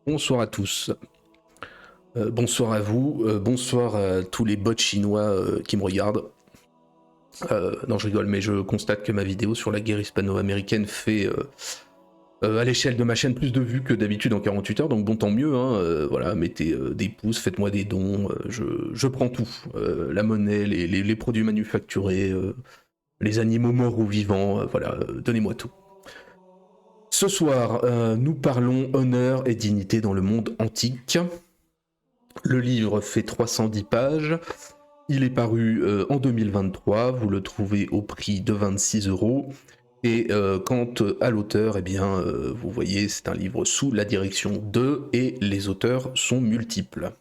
Bonsoir à tous. Bonsoir à vous. Bonsoir à tous les bots chinois qui me regardent. Non, je rigole, mais je constate que ma vidéo sur la guerre hispano-américaine fait à l'échelle de ma chaîne plus de vues que d'habitude en 48 heures, donc bon, tant mieux. Hein, voilà, mettez des pouces, faites-moi des dons. Je prends tout. La monnaie, les produits manufacturés, les animaux morts ou vivants. Voilà, donnez-moi tout. Ce soir, nous parlons honneur et dignité dans le monde antique. Le livre fait 310 pages. Il est paru en 2023. Vous le trouvez au prix de 26 €. Et quant à l'auteur, eh bien, vous voyez, c'est un livre sous la direction de, et les auteurs sont multiples.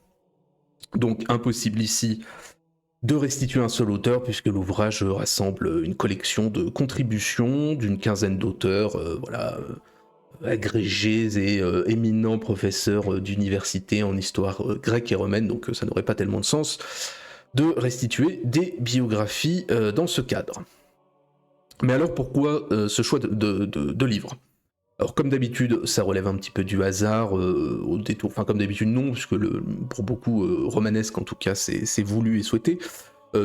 Donc impossible ici de restituer un seul auteur, puisque l'ouvrage rassemble une collection de contributions d'une quinzaine d'auteurs, agrégés et éminents professeurs d'université en histoire grecque et romaine, donc ça n'aurait pas tellement de sens de restituer des biographies dans ce cadre. Mais alors pourquoi ce choix de livre ? Alors comme d'habitude, ça relève un petit peu du hasard, au détour, enfin comme d'habitude non, puisque pour beaucoup, romanesque en tout cas, c'est voulu et souhaité.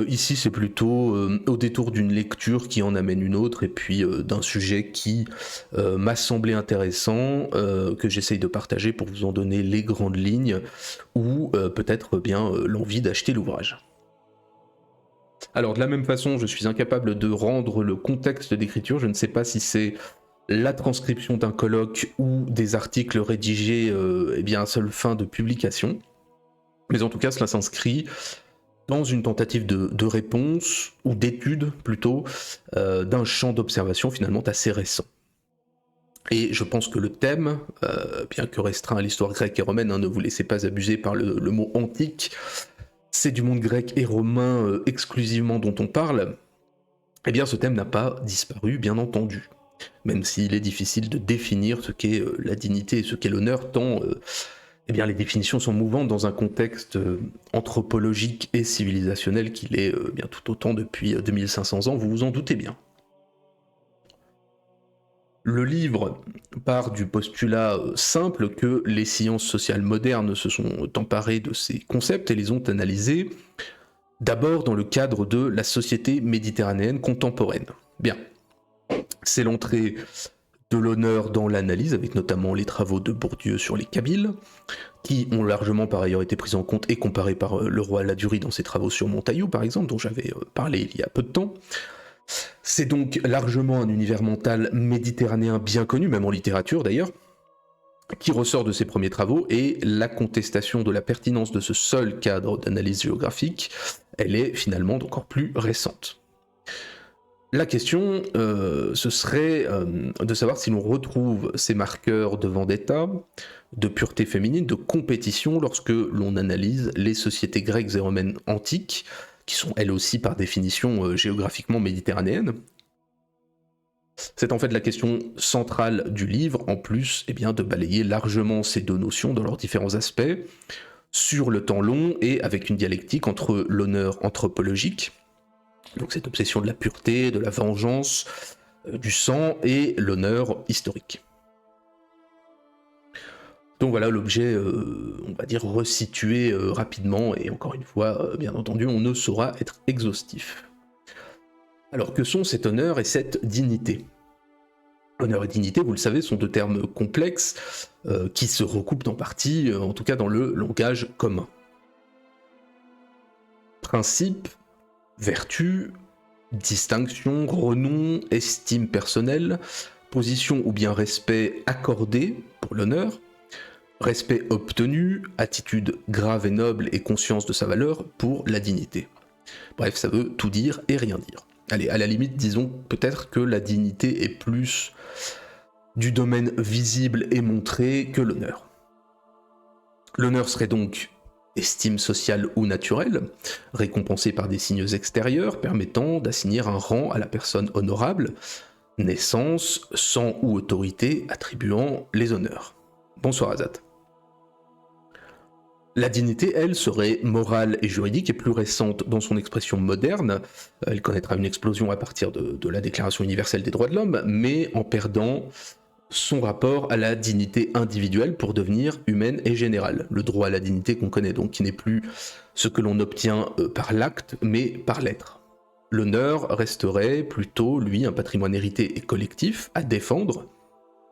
Ici c'est plutôt au détour d'une lecture qui en amène une autre, et puis d'un sujet qui m'a semblé intéressant, que j'essaye de partager pour vous en donner les grandes lignes, ou peut-être bien l'envie d'acheter l'ouvrage. Alors de la même façon, je suis incapable de rendre le contexte d'écriture, je ne sais pas si c'est la transcription d'un colloque ou des articles rédigés à seule fin de publication, mais en tout cas cela s'inscrit dans une tentative de réponse, ou d'étude plutôt, d'un champ d'observation finalement assez récent. Et je pense que le thème, bien que restreint à l'histoire grecque et romaine, ne vous laissez pas abuser par le mot antique, c'est du monde grec et romain exclusivement dont on parle, eh bien ce thème n'a pas disparu, bien entendu. Même s'il est difficile de définir ce qu'est la dignité et ce qu'est l'honneur, tant les définitions sont mouvantes dans un contexte anthropologique et civilisationnel qu'il est bien tout autant depuis 2500 ans, vous vous en doutez bien. Le livre part du postulat simple que les sciences sociales modernes se sont emparées de ces concepts et les ont analysés, d'abord dans le cadre de la société méditerranéenne contemporaine. Bien, c'est l'entrée de l'honneur dans l'analyse, avec notamment les travaux de Bourdieu sur les Kabyles, qui ont largement par ailleurs été pris en compte et comparés par le roi Ladurie dans ses travaux sur Montaillou, par exemple, dont j'avais parlé il y a peu de temps. C'est donc largement un univers mental méditerranéen bien connu, même en littérature d'ailleurs, qui ressort de ses premiers travaux, et la contestation de la pertinence de ce seul cadre d'analyse géographique, elle est finalement encore plus récente. La question, ce serait de savoir si l'on retrouve ces marqueurs de vendetta, de pureté féminine, de compétition lorsque l'on analyse les sociétés grecques et romaines antiques, qui sont elles aussi par définition géographiquement méditerranéennes. C'est en fait la question centrale du livre, en plus de balayer largement ces deux notions dans leurs différents aspects, sur le temps long et avec une dialectique entre l'honneur anthropologique, donc cette obsession de la pureté, de la vengeance, du sang, et l'honneur historique. Donc voilà l'objet, on va dire, resitué rapidement, et encore une fois, bien entendu, on ne saura être exhaustif. Alors que sont cet honneur et cette dignité ? Honneur et dignité, vous le savez, sont deux termes complexes qui se recoupent en partie, en tout cas dans le langage commun. Principe, vertu, distinction, renom, estime personnelle, position ou bien respect accordé pour l'honneur, respect obtenu, attitude grave et noble et conscience de sa valeur pour la dignité. Bref, ça veut tout dire et rien dire. Allez, à la limite, disons peut-être que la dignité est plus du domaine visible et montré que l'honneur. L'honneur serait donc estime sociale ou naturelle, récompensée par des signes extérieurs permettant d'assigner un rang à la personne honorable, naissance, sang ou autorité attribuant les honneurs. Bonsoir Azat. La dignité, elle, serait morale et juridique et plus récente dans son expression moderne. Elle connaîtra une explosion à partir de la Déclaration universelle des droits de l'homme, mais en perdant son rapport à la dignité individuelle pour devenir humaine et générale. Le droit à la dignité qu'on connaît donc, qui n'est plus ce que l'on obtient par l'acte, mais par l'être. L'honneur resterait plutôt, lui, un patrimoine hérité et collectif à défendre,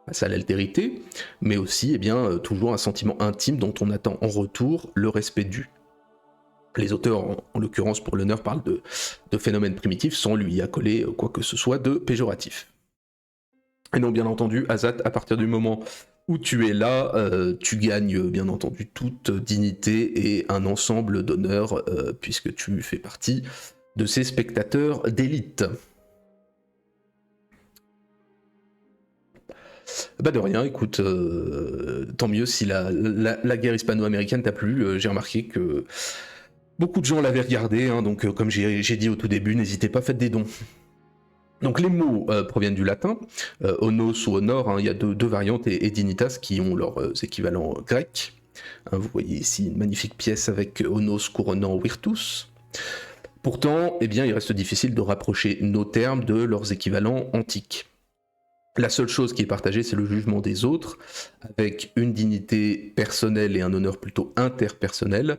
face à l'altérité, mais aussi toujours un sentiment intime dont on attend en retour le respect dû. Les auteurs, en l'occurrence pour l'honneur, parlent de phénomènes primitifs sans lui accoler quoi que ce soit de péjoratif. Et donc bien entendu, Azat, à partir du moment où tu es là, tu gagnes bien entendu toute dignité et un ensemble d'honneur, puisque tu fais partie de ces spectateurs d'élite. Bah de rien, écoute, tant mieux si la guerre hispano-américaine t'a plu. J'ai remarqué que beaucoup de gens l'avaient regardé, hein, donc comme j'ai dit au tout début, n'hésitez pas, faites des dons. Donc les mots proviennent du latin, onos ou honor, hein, il y a deux variantes, et dignitas qui ont leurs équivalents grecs. Hein, vous voyez ici une magnifique pièce avec onos couronnant virtus. Pourtant, il reste difficile de rapprocher nos termes de leurs équivalents antiques. La seule chose qui est partagée, c'est le jugement des autres, avec une dignité personnelle et un honneur plutôt interpersonnel.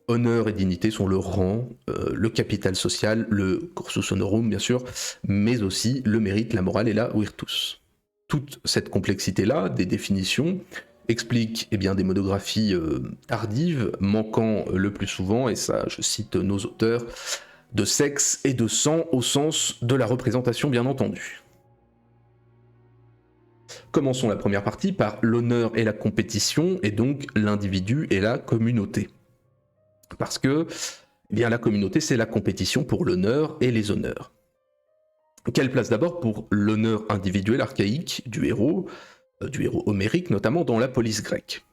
Honneur et dignité sont le rang, le capital social, le cursus honorum bien sûr, mais aussi le mérite, la morale et la virtus. Toute cette complexité-là, des définitions, explique des monographies tardives, manquant le plus souvent, et ça je cite nos auteurs, de sexe et de sang au sens de la représentation bien entendu. Commençons la première partie par l'honneur et la compétition, et donc l'individu et la communauté. Parce que la communauté, c'est la compétition pour l'honneur et les honneurs. Quelle place d'abord pour l'honneur individuel archaïque du héros homérique, notamment dans la police grecque.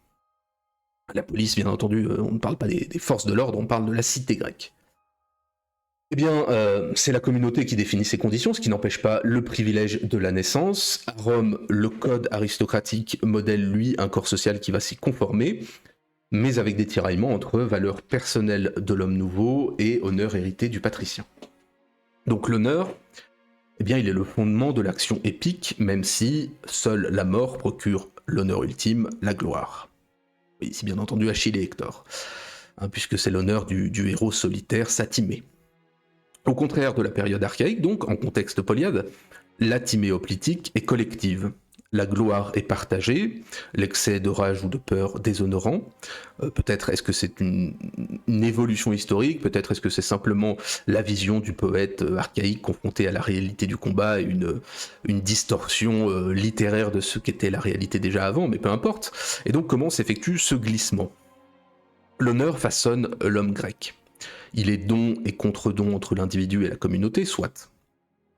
La police, bien entendu, on ne parle pas des forces de l'ordre, on parle de la cité grecque. C'est la communauté qui définit ces conditions, ce qui n'empêche pas le privilège de la naissance. À Rome, le code aristocratique modèle, lui, un corps social qui va s'y conformer, mais avec des tiraillements entre valeurs personnelles de l'homme nouveau et honneur hérité du patricien. Donc l'honneur, il est le fondement de l'action épique, même si seule la mort procure l'honneur ultime, la gloire. Et ici bien entendu Achille et Hector, hein, puisque c'est l'honneur du héros solitaire Satimée. Au contraire de la période archaïque, donc, en contexte polyade, la timéoplitique est collective. La gloire est partagée, l'excès de rage ou de peur déshonorant. Peut-être est-ce que c'est une évolution historique, peut-être est-ce que c'est simplement la vision du poète archaïque confronté à la réalité du combat, une distorsion littéraire de ce qu'était la réalité déjà avant, mais peu importe. Et donc comment s'effectue ce glissement ? L'honneur façonne l'homme grec. Il est don et contre-don entre l'individu et la communauté, soit.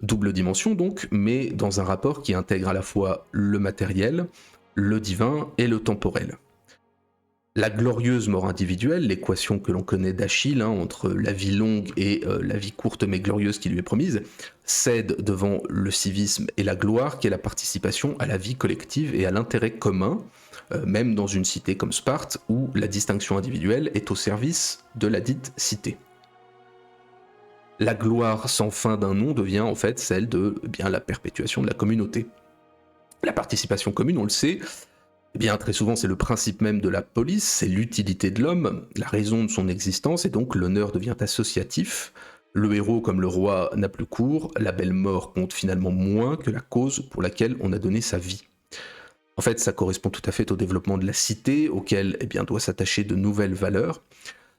Double dimension donc, mais dans un rapport qui intègre à la fois le matériel, le divin et le temporel. La glorieuse mort individuelle, l'équation que l'on connaît d'Achille, hein, entre la vie longue et la vie courte mais glorieuse qui lui est promise, cède devant le civisme et la gloire qui est la participation à la vie collective et à l'intérêt commun, même dans une cité comme Sparte où la distinction individuelle est au service de la dite cité. La gloire sans fin d'un nom devient en fait celle de la perpétuation de la communauté. La participation commune, on le sait, très souvent c'est le principe même de la police, c'est l'utilité de l'homme, la raison de son existence, et donc l'honneur devient associatif. Le héros comme le roi n'a plus cours, la belle mort compte finalement moins que la cause pour laquelle on a donné sa vie. En fait, ça correspond tout à fait au développement de la cité, auquel doit s'attacher de nouvelles valeurs.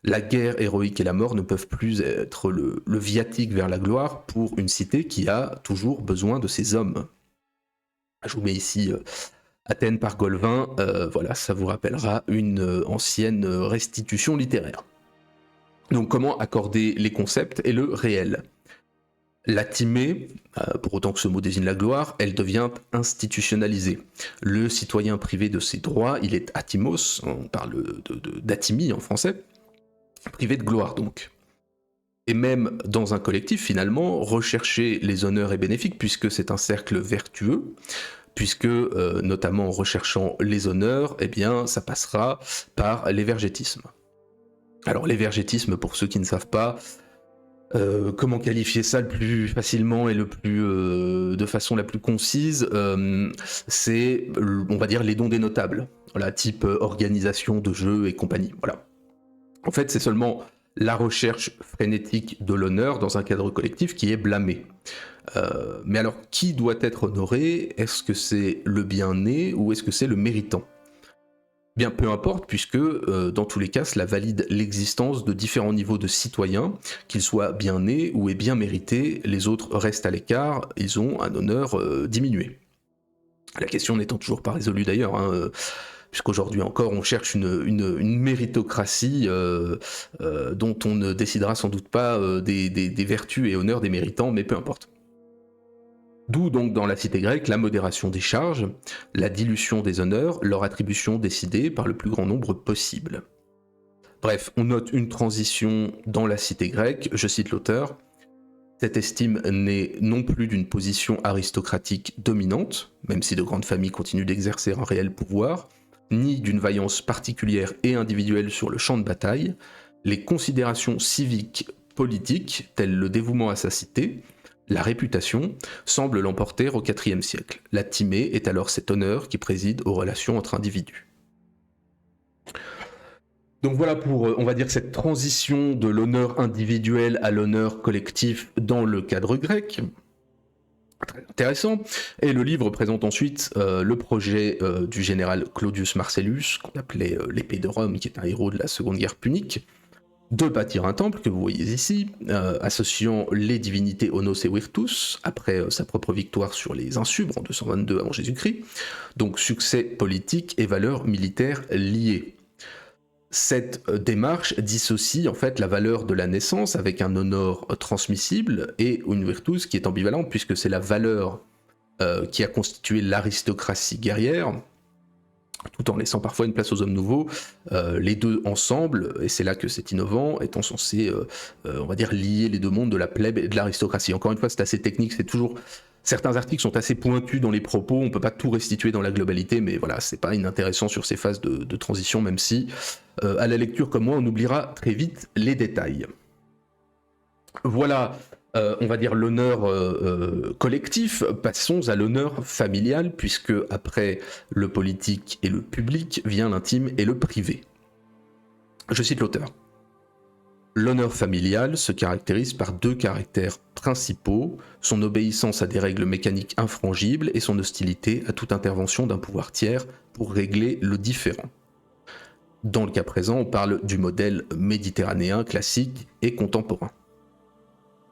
La guerre héroïque et la mort ne peuvent plus être le viatique vers la gloire pour une cité qui a toujours besoin de ses hommes. Je vous mets ici Athènes par Golvin, voilà, ça vous rappellera une ancienne restitution littéraire. Donc comment accorder les concepts et le réel ? La timée, pour autant que ce mot désigne la gloire, elle devient institutionnalisée. Le citoyen privé de ses droits, il est atimos, on parle d'atimie en français, privé de gloire donc. Et même dans un collectif finalement, rechercher les honneurs est bénéfique puisque c'est un cercle vertueux, puisque notamment en recherchant les honneurs, ça passera par l'évergétisme. Alors l'évergétisme, pour ceux qui ne savent pas, Comment qualifier ça le plus facilement et de façon la plus concise, c'est, on va dire, les dons des notables, voilà, type organisation de jeux et compagnie, voilà. En fait, c'est seulement la recherche frénétique de l'honneur dans un cadre collectif qui est blâmée. Mais alors, qui doit être honoré? Est-ce que c'est le bien-né ou est-ce que c'est le méritant? Bien, peu importe, puisque dans tous les cas, cela valide l'existence de différents niveaux de citoyens, qu'ils soient bien nés ou aient bien mérité, les autres restent à l'écart, ils ont un honneur diminué. La question n'étant toujours pas résolue d'ailleurs, puisqu'aujourd'hui encore on cherche une méritocratie dont on ne décidera sans doute pas des vertus et honneurs des méritants, mais peu importe. D'où donc dans la cité grecque la modération des charges, la dilution des honneurs, leur attribution décidée par le plus grand nombre possible. Bref, on note une transition dans la cité grecque, je cite l'auteur. Cette estime n'est non plus d'une position aristocratique dominante, même si de grandes familles continuent d'exercer un réel pouvoir, ni d'une vaillance particulière et individuelle sur le champ de bataille. Les considérations civiques, politiques, telles le dévouement à sa cité, la réputation, semble l'emporter au IVe siècle. La timée est alors cet honneur qui préside aux relations entre individus. Donc voilà pour, on va dire, cette transition de l'honneur individuel à l'honneur collectif dans le cadre grec. Très intéressant. Et le livre présente ensuite le projet du général Claudius Marcellus, qu'on appelait l'épée de Rome, qui est un héros de la Seconde Guerre punique, de bâtir un temple, que vous voyez ici, associant les divinités Onos et Virtus, après sa propre victoire sur les Insubres en 222 avant Jésus-Christ, donc succès politique et valeurs militaires liées. Cette démarche dissocie en fait la valeur de la naissance avec un honneur transmissible et une virtus qui est ambivalente, puisque c'est la valeur qui a constitué l'aristocratie guerrière, tout en laissant parfois une place aux hommes nouveaux, les deux ensemble, et c'est là que c'est innovant, étant censé, on va dire, lier les deux mondes de la plèbe et de l'aristocratie. Encore une fois, c'est assez technique, c'est toujours... Certains articles sont assez pointus dans les propos, on peut pas tout restituer dans la globalité, mais voilà, c'est pas inintéressant sur ces phases de transition, même si, à la lecture comme moi, on oubliera très vite les détails. Voilà, on va dire l'honneur collectif, passons à l'honneur familial, puisque après le politique et le public vient l'intime et le privé. Je cite l'auteur. L'honneur familial se caractérise par deux caractères principaux, son obéissance à des règles mécaniques infrangibles et son hostilité à toute intervention d'un pouvoir tiers pour régler le différend. Dans le cas présent, on parle du modèle méditerranéen classique et contemporain.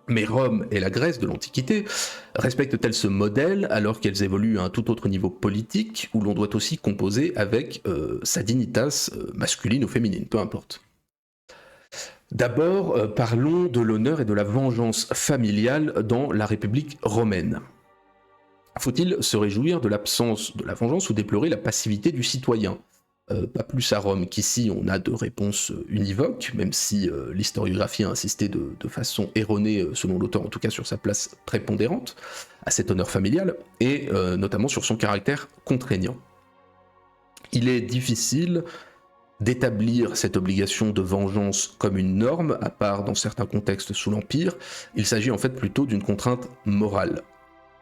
Mais Rome et la Grèce de l'Antiquité respectent-elles ce modèle alors qu'elles évoluent à un tout autre niveau politique où l'on doit aussi composer avec sa dignitas masculine ou féminine, peu importe. D'abord, parlons de l'honneur et de la vengeance familiale dans la République romaine. Faut-il se réjouir de l'absence de la vengeance ou déplorer la passivité du citoyen ? Pas plus à Rome qu'ici, on a de réponses univoques, même si l'historiographie a insisté de façon erronée, selon l'auteur en tout cas, sur sa place prépondérante à cet honneur familial, et notamment sur son caractère contraignant. Il est difficile d'établir cette obligation de vengeance comme une norme, à part dans certains contextes sous l'Empire. Il s'agit en fait plutôt d'une contrainte morale,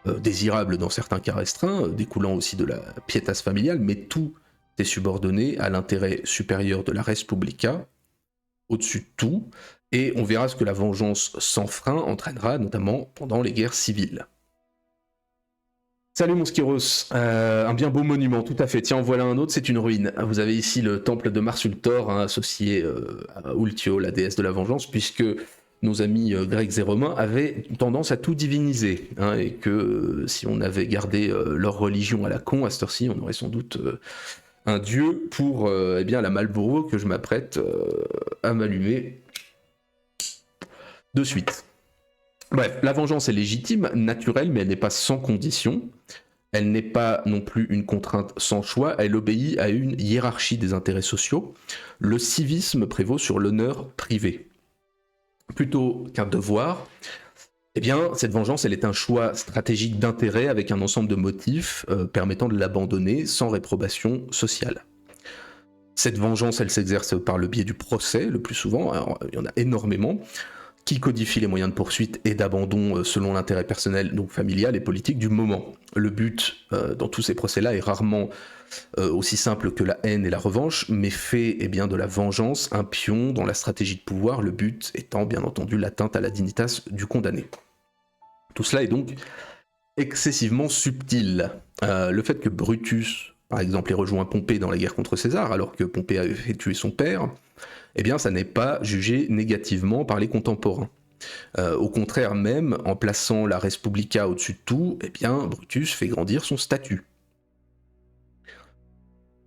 désirable dans certains cas restreints, découlant aussi de la pietas familiale, mais tout est subordonné à l'intérêt supérieur de la res publica, au-dessus de tout, et on verra ce que la vengeance sans frein entraînera, notamment pendant les guerres civiles. Salut mon Skyros, un bien beau monument, tout à fait. Tiens, en voilà un autre, c'est une ruine. Vous avez ici le temple de Marsultor, associé à Ultio, la déesse de la vengeance, puisque nos amis grecs et romains avaient tendance à tout diviniser, et que si on avait gardé leur religion à la con, à cette heure-ci, on aurait sans doute un dieu pour eh bien, la Marlboro que je m'apprête à m'allumer de suite. Bref, la vengeance est légitime, naturelle, mais elle n'est pas sans condition. Elle n'est pas non plus une contrainte sans choix, elle obéit à une hiérarchie des intérêts sociaux. Le civisme prévaut sur l'honneur privé. Plutôt qu'un devoir, eh bien, cette vengeance, elle est un choix stratégique d'intérêt avec un ensemble de motifs permettant de l'abandonner sans réprobation sociale. Cette vengeance, elle s'exerce par le biais du procès, le plus souvent, alors, il y en a énormément, qui codifie les moyens de poursuite et d'abandon selon l'intérêt personnel, donc familial et politique du moment. Le but dans tous ces procès-là est rarement aussi simple que la haine et la revanche, mais fait bien, de la vengeance un pion dans la stratégie de pouvoir, le but étant bien entendu l'atteinte à la dignitas du condamné. Tout cela est donc excessivement subtil. Le fait que Brutus, par exemple, ait rejoint Pompée dans la guerre contre César, alors que Pompée avait fait tuer son père, ça n'est pas jugé négativement par les contemporains. Au contraire même, en plaçant la Respublica au-dessus de tout, Brutus fait grandir son statut.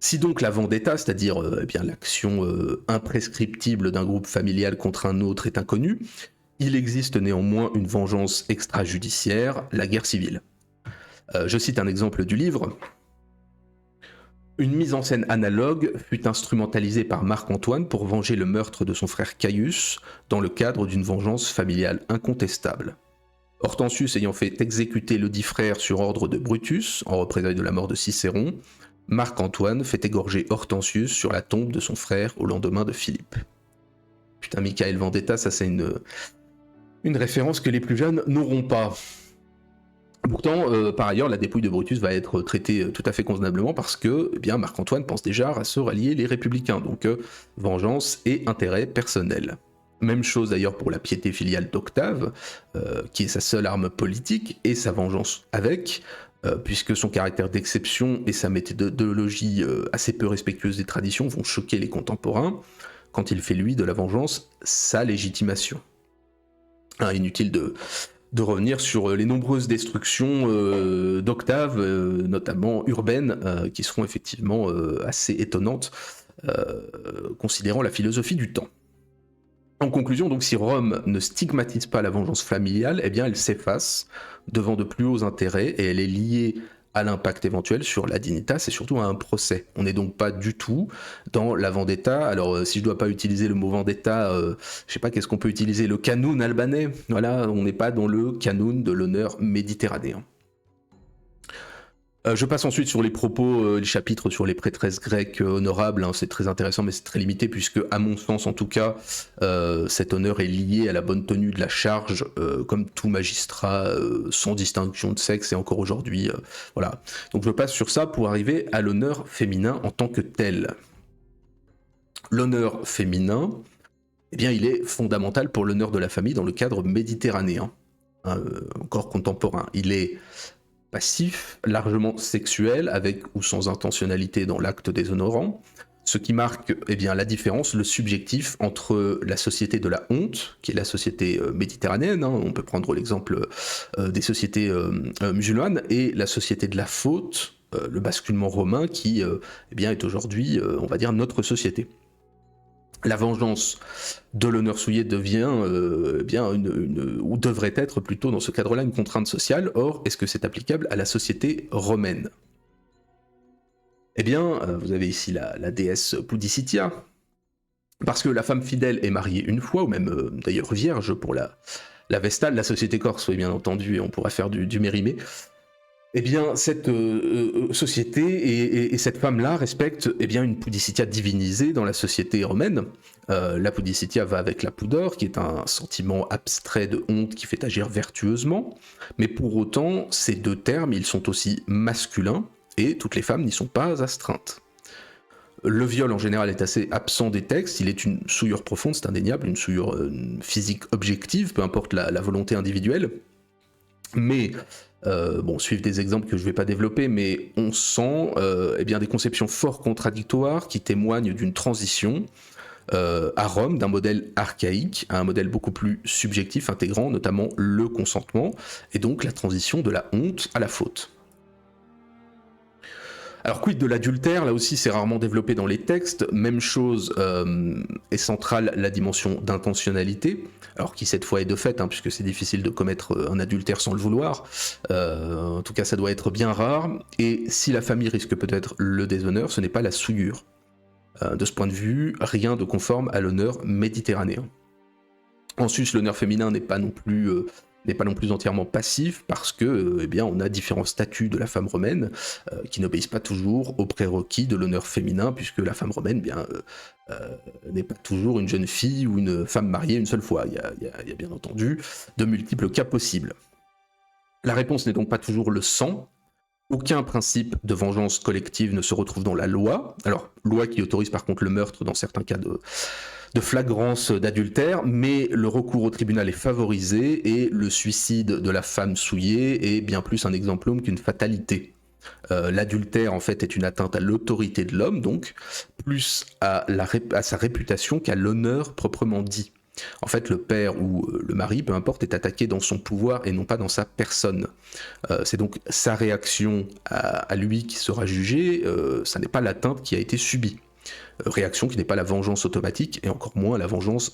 Si donc la vendetta, c'est-à-dire l'action imprescriptible d'un groupe familial contre un autre est inconnue, il existe néanmoins une vengeance extrajudiciaire, la guerre civile. Je cite un exemple du livre. Une mise en scène analogue fut instrumentalisée par Marc-Antoine pour venger le meurtre de son frère Caius dans le cadre d'une vengeance familiale incontestable. Hortensius ayant fait exécuter le dit frère sur ordre de Brutus, en représailles de la mort de Cicéron, Marc-Antoine fait égorger Hortensius sur la tombe de son frère au lendemain de Philippe. Putain, Michael Vendetta, ça c'est une référence que les plus jeunes n'auront pas. Pourtant, par ailleurs, la dépouille de Brutus va être traitée tout à fait convenablement parce que Marc-Antoine pense déjà à se rallier les républicains, donc vengeance et intérêt personnel. Même chose d'ailleurs pour la piété filiale d'Octave, qui est sa seule arme politique, et sa vengeance avec, puisque son caractère d'exception et sa méthodologie assez peu respectueuse des traditions vont choquer les contemporains, quand il fait lui de la vengeance sa légitimation. Inutile de revenir sur les nombreuses destructions d'Octave, notamment urbaines, qui seront effectivement assez étonnantes, considérant la philosophie du temps. En conclusion, donc, si Rome ne stigmatise pas la vengeance familiale, elle s'efface devant de plus hauts intérêts et elle est liée à l'impact éventuel sur la dignitas et surtout à un procès. On n'est donc pas du tout dans la vendetta. Alors si je dois pas utiliser le mot vendetta, je sais pas qu'est-ce qu'on peut utiliser, le canoun albanais. Voilà, on n'est pas dans le canoun de l'honneur méditerranéen. Je passe ensuite sur les propos, les chapitres sur les prêtresses grecques honorables, c'est très intéressant mais c'est très limité puisque à mon sens en tout cas, cet honneur est lié à la bonne tenue de la charge, comme tout magistrat, sans distinction de sexe et encore aujourd'hui, voilà. Donc je passe sur ça pour arriver à l'honneur féminin en tant que tel. L'honneur féminin, il est fondamental pour l'honneur de la famille dans le cadre méditerranéen, encore contemporain. Il est passif, largement sexuel, avec ou sans intentionnalité dans l'acte déshonorant, ce qui marque la différence, le subjectif entre la société de la honte, qui est la société méditerranéenne, on peut prendre l'exemple des sociétés musulmanes, et la société de la faute, le basculement romain, qui est aujourd'hui, on va dire, notre société. La vengeance de l'honneur souillé devient, ou devrait être plutôt dans ce cadre-là, une contrainte sociale. Or, est-ce que c'est applicable à la société romaine ? Vous avez ici la déesse Pudicitia, parce que la femme fidèle est mariée une fois, ou même d'ailleurs vierge pour la Vestale, la société corse, oui, bien entendu, et on pourra faire du mérimée. Cette société et cette femme-là respectent une Pudicitia divinisée dans la société romaine. La Pudicitia va avec la pudor, qui est un sentiment abstrait de honte qui fait agir vertueusement, mais pour autant, ces deux termes, ils sont aussi masculins, et toutes les femmes n'y sont pas astreintes. Le viol en général est assez absent des textes, il est une souillure profonde, c'est indéniable, une souillure physique objective, peu importe la volonté individuelle, mais... suivent des exemples que je ne vais pas développer, mais on sent des conceptions fort contradictoires qui témoignent d'une transition à Rome, d'un modèle archaïque à un modèle beaucoup plus subjectif, intégrant notamment le consentement, et donc la transition de la honte à la faute. Alors quid de l'adultère, là aussi c'est rarement développé dans les textes, même chose est centrale la dimension d'intentionnalité, alors qui cette fois est de fait, puisque c'est difficile de commettre un adultère sans le vouloir, en tout cas ça doit être bien rare, et si la famille risque peut-être le déshonneur, ce n'est pas la souillure. De ce point de vue, rien de conforme à l'honneur méditerranéen. En sus, l'honneur féminin n'est pas non plus n'est pas non plus entièrement passif parce que, eh bien, on a différents statuts de la femme romaine qui n'obéissent pas toujours aux prérequis de l'honneur féminin, puisque la femme romaine, bien, n'est pas toujours une jeune fille ou une femme mariée une seule fois. Il y a bien entendu de multiples cas possibles. La réponse n'est donc pas toujours le sang. Aucun principe de vengeance collective ne se retrouve dans la loi. Alors, loi qui autorise par contre le meurtre dans certains cas de flagrance d'adultère, mais le recours au tribunal est favorisé et le suicide de la femme souillée est bien plus un exemplum qu'une fatalité. L'adultère en fait est une atteinte à l'autorité de l'homme, donc plus à sa réputation qu'à l'honneur proprement dit. En fait, le père ou le mari, peu importe, est attaqué dans son pouvoir et non pas dans sa personne. C'est donc sa réaction à lui qui sera jugée, ça n'est pas l'atteinte qui a été subie. Réaction qui n'est pas la vengeance automatique et encore moins la vengeance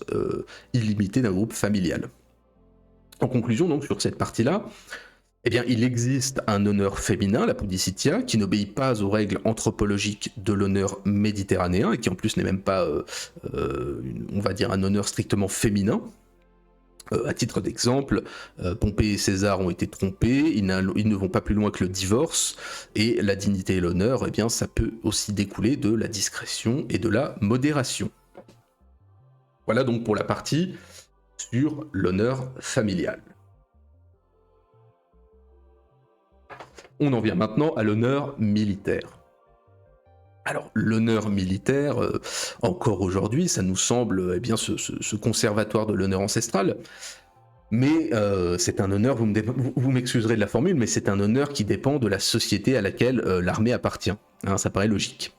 illimitée d'un groupe familial. En conclusion, donc, sur cette partie-là, eh bien, il existe un honneur féminin, la pudicitia, qui n'obéit pas aux règles anthropologiques de l'honneur méditerranéen et qui en plus n'est même pas, on va dire, un honneur strictement féminin. À titre d'exemple, Pompée et César ont été trompés, ils ne vont pas plus loin que le divorce, et la dignité et l'honneur, eh bien, ça peut aussi découler de la discrétion et de la modération. Voilà donc pour la partie sur l'honneur familial. On en vient maintenant à l'honneur militaire. Alors, l'honneur militaire, encore aujourd'hui, ça nous semble eh bien, ce conservatoire de l'honneur ancestral, mais c'est un honneur, vous m'excuserez de la formule, mais c'est un honneur qui dépend de la société à laquelle l'armée appartient. Hein, ça paraît logique.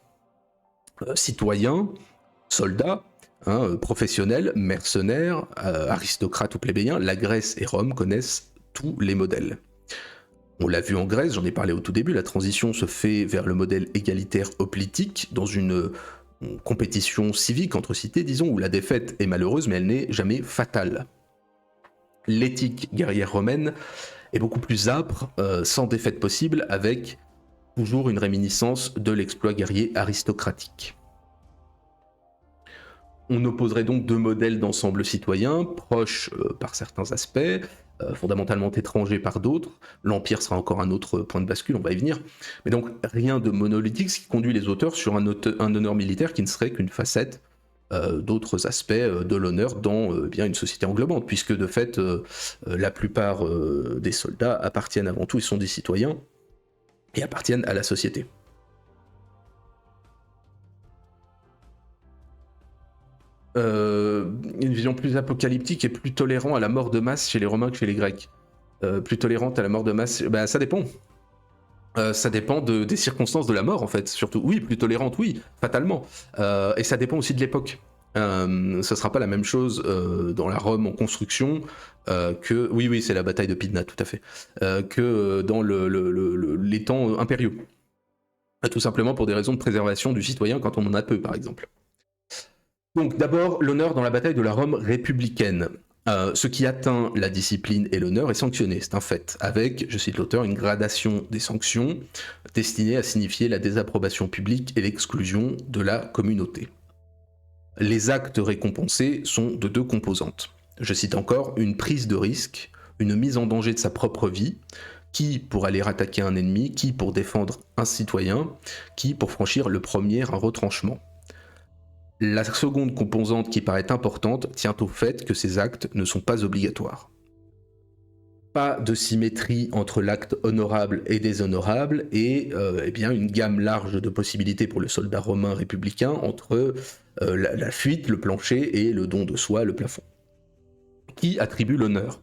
Citoyens, soldats, professionnels, mercenaires, aristocrates ou plébéiens, la Grèce et Rome connaissent tous les modèles. On l'a vu en Grèce, j'en ai parlé au tout début, la transition se fait vers le modèle égalitaire hoplitique, dans une compétition civique entre cités, disons, où la défaite est malheureuse, mais elle n'est jamais fatale. L'éthique guerrière romaine est beaucoup plus âpre, sans défaite possible, avec toujours une réminiscence de l'exploit guerrier aristocratique. On opposerait donc deux modèles d'ensemble citoyen, proches par certains aspects, fondamentalement étrangers par d'autres. L'Empire sera encore un autre point de bascule, on va y venir. Mais donc rien de monolithique, ce qui conduit les auteurs sur un honneur militaire qui ne serait qu'une facette d'autres aspects de l'honneur dans bien une société englobante, puisque de fait, la plupart des soldats appartiennent avant tout, ils sont des citoyens, et appartiennent à la société. Une vision plus apocalyptique et plus tolérant à la mort de masse chez les Romains que chez les Grecs. Plus tolérante à la mort de masse, bah, ça dépend. Ça dépend des circonstances de la mort en fait, surtout. Oui, plus tolérante, oui, fatalement. Et ça dépend aussi de l'époque. Ce sera pas la même chose dans la Rome en construction que... Oui, c'est la bataille de Pydna, tout à fait. Que dans les temps impériaux. Tout simplement pour des raisons de préservation du citoyen quand on en a peu, par exemple. Donc d'abord, l'honneur dans la bataille de la Rome républicaine. Ce qui atteint la discipline et l'honneur est sanctionné, c'est un fait, avec, je cite l'auteur, une gradation des sanctions destinée à signifier la désapprobation publique et l'exclusion de la communauté. Les actes récompensés sont de deux composantes. Je cite encore, une prise de risque, une mise en danger de sa propre vie, qui pour aller attaquer un ennemi, qui pour défendre un citoyen, qui pour franchir le premier un retranchement. La seconde composante qui paraît importante tient au fait que ces actes ne sont pas obligatoires. Pas de symétrie entre l'acte honorable et déshonorable et eh bien une gamme large de possibilités pour le soldat romain républicain entre la fuite, le plancher et le don de soi, le plafond. Qui attribue l'honneur ?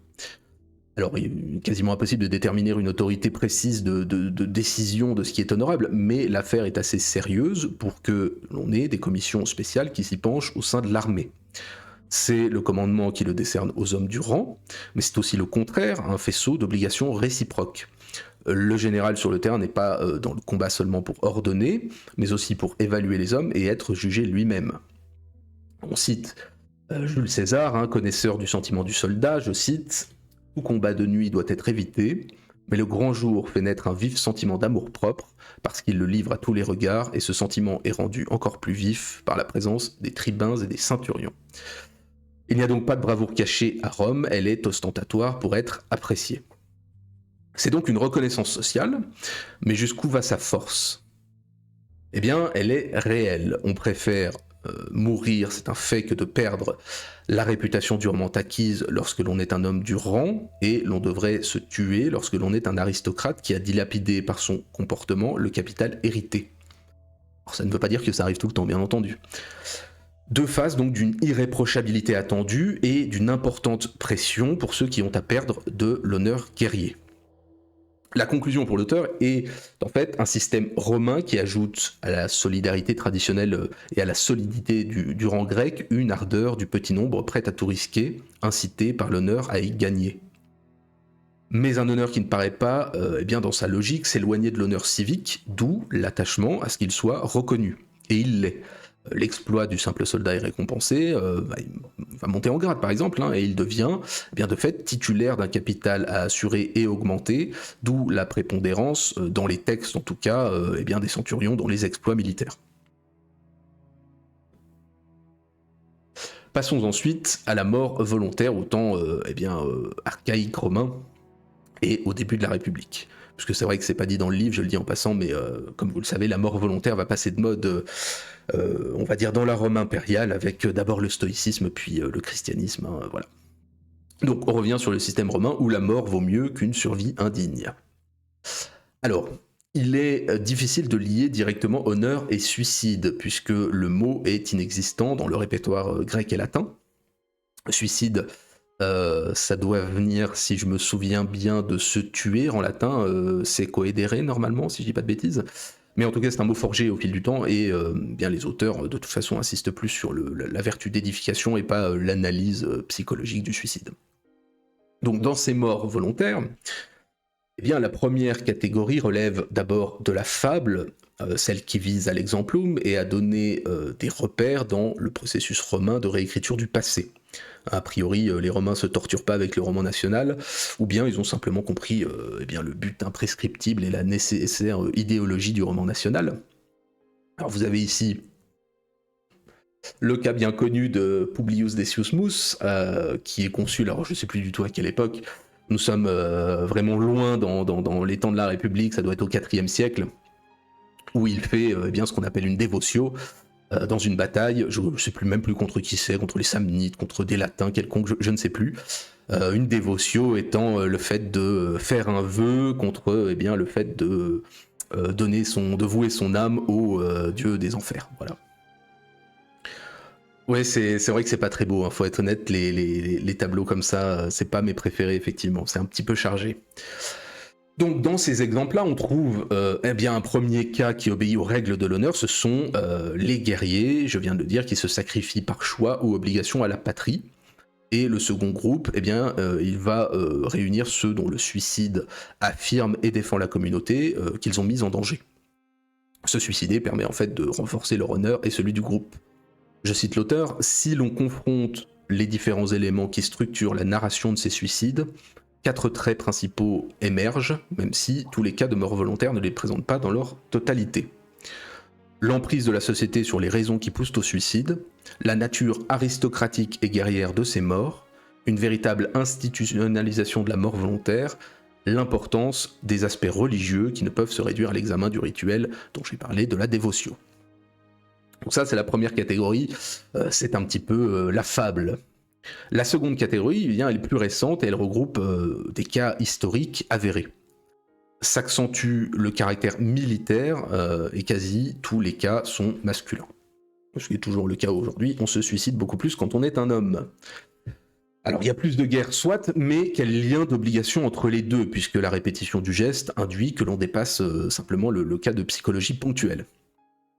Alors, il est quasiment impossible de déterminer une autorité précise de décision de ce qui est honorable, mais l'affaire est assez sérieuse pour que l'on ait des commissions spéciales qui s'y penchent au sein de l'armée. C'est le commandement qui le décerne aux hommes du rang, mais c'est aussi le contraire, un faisceau d'obligations réciproques. Le général sur le terrain n'est pas dans le combat seulement pour ordonner, mais aussi pour évaluer les hommes et être jugé lui-même. On cite Jules César, connaisseur du sentiment du soldat, je cite... Tout combat de nuit doit être évité, mais le grand jour fait naître un vif sentiment d'amour-propre, parce qu'il le livre à tous les regards, et ce sentiment est rendu encore plus vif par la présence des tribuns et des centurions. Il n'y a donc pas de bravoure cachée à Rome, elle est ostentatoire pour être appréciée. C'est donc une reconnaissance sociale, mais jusqu'où va sa force ? Eh bien, elle est réelle. On préfère mourir, c'est un fait, que de perdre la réputation durement acquise lorsque l'on est un homme du rang, et l'on devrait se tuer lorsque l'on est un aristocrate qui a dilapidé par son comportement le capital hérité. Alors, ça ne veut pas dire que ça arrive tout le temps, bien entendu. Deux faces donc d'une irréprochabilité attendue et d'une importante pression pour ceux qui ont à perdre de l'honneur guerrier. La conclusion pour l'auteur est en fait un système romain qui ajoute à la solidarité traditionnelle et à la solidité du rang grec une ardeur du petit nombre prête à tout risquer, incité par l'honneur à y gagner. Mais un honneur qui ne paraît pas, dans sa logique, s'éloigner de l'honneur civique, d'où l'attachement à ce qu'il soit reconnu. Et il l'est. L'exploit du simple soldat est récompensé, il va monter en grade par exemple, et il devient de fait titulaire d'un capital à assurer et augmenter, d'où la prépondérance, dans les textes en tout cas, des centurions dans les exploits militaires. Passons ensuite à la mort volontaire au temps archaïque romain et au début de la République. Parce que c'est vrai que c'est pas dit dans le livre, je le dis en passant, mais comme vous le savez, la mort volontaire va passer de mode, on va dire, dans la Rome impériale, avec d'abord le stoïcisme, puis le christianisme, voilà. Donc on revient sur le système romain où la mort vaut mieux qu'une survie indigne. Alors, il est difficile de lier directement honneur et suicide, puisque le mot est inexistant dans le répertoire grec et latin. Suicide, ça doit venir, si je me souviens bien, de se tuer en latin, c'est coedere normalement, si je dis pas de bêtises. Mais en tout cas, c'est un mot forgé au fil du temps, et les auteurs, de toute façon, insistent plus sur la vertu d'édification et pas l'analyse psychologique du suicide. Donc, dans ces morts volontaires, la première catégorie relève d'abord de la fable, celle qui vise à l'exemplum et à donner des repères dans le processus romain de réécriture du passé. A priori, les Romains se torturent pas avec le roman national, ou bien ils ont simplement compris le but imprescriptible et la nécessaire idéologie du roman national. Alors vous avez ici le cas bien connu de Publius Decius Mus, qui est consul, alors je sais plus du tout à quelle époque, nous sommes vraiment loin dans les temps de la République, ça doit être au IVe siècle, où il fait ce qu'on appelle une dévotio, dans une bataille, je ne sais même plus contre qui c'est, contre les Samnites, contre des Latins quelconques, je ne sais plus. Une dévotio étant le fait de faire un vœu contre le fait de vouer son âme au dieu des enfers. Voilà. Ouais, c'est vrai que c'est pas très beau, faut être honnête, les tableaux comme ça, c'est pas mes préférés effectivement, c'est un petit peu chargé. Donc dans ces exemples-là, on trouve un premier cas qui obéit aux règles de l'honneur, ce sont les guerriers, je viens de le dire, qui se sacrifient par choix ou obligation à la patrie. Et le second groupe, il va réunir ceux dont le suicide affirme et défend la communauté qu'ils ont mise en danger. Se suicider permet en fait de renforcer leur honneur et celui du groupe. Je cite l'auteur, « Si l'on confronte les différents éléments qui structurent la narration de ces suicides, 4 traits principaux émergent, même si tous les cas de mort volontaire ne les présentent pas dans leur totalité. L'emprise de la société sur les raisons qui poussent au suicide, la nature aristocratique et guerrière de ces morts, une véritable institutionnalisation de la mort volontaire, l'importance des aspects religieux qui ne peuvent se réduire à l'examen du rituel dont j'ai parlé, de la dévotion. » Donc ça, c'est la première catégorie, c'est un petit peu la fable. La seconde catégorie, elle est plus récente et elle regroupe des cas historiques avérés. S'accentue le caractère militaire et quasi tous les cas sont masculins. Ce qui est toujours le cas aujourd'hui, on se suicide beaucoup plus quand on est un homme. Alors il y a plus de guerre soit, mais quel lien d'obligation entre les deux, puisque la répétition du geste induit que l'on dépasse simplement le cas de psychologie ponctuelle.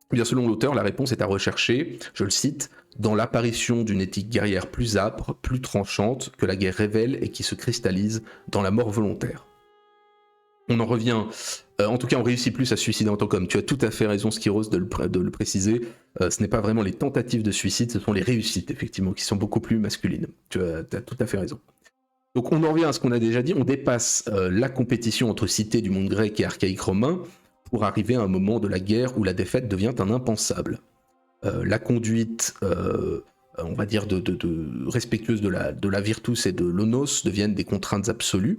Bien, selon l'auteur, la réponse est à rechercher, je le cite, « dans l'apparition d'une éthique guerrière plus âpre, plus tranchante, que la guerre révèle et qui se cristallise dans la mort volontaire. » On en revient, en tout cas on réussit plus à se suicider en tant qu'homme. Tu as tout à fait raison, Skyros, de le préciser. Ce n'est pas vraiment les tentatives de suicide, ce sont les réussites, effectivement, qui sont beaucoup plus masculines. Tu as tout à fait raison. Donc on en revient à ce qu'on a déjà dit, on dépasse la compétition entre cités du monde grec et archaïque romain, pour arriver à un moment de la guerre où la défaite devient un impensable. La conduite on va dire, respectueuses de la virtus et de l'onos deviennent des contraintes absolues.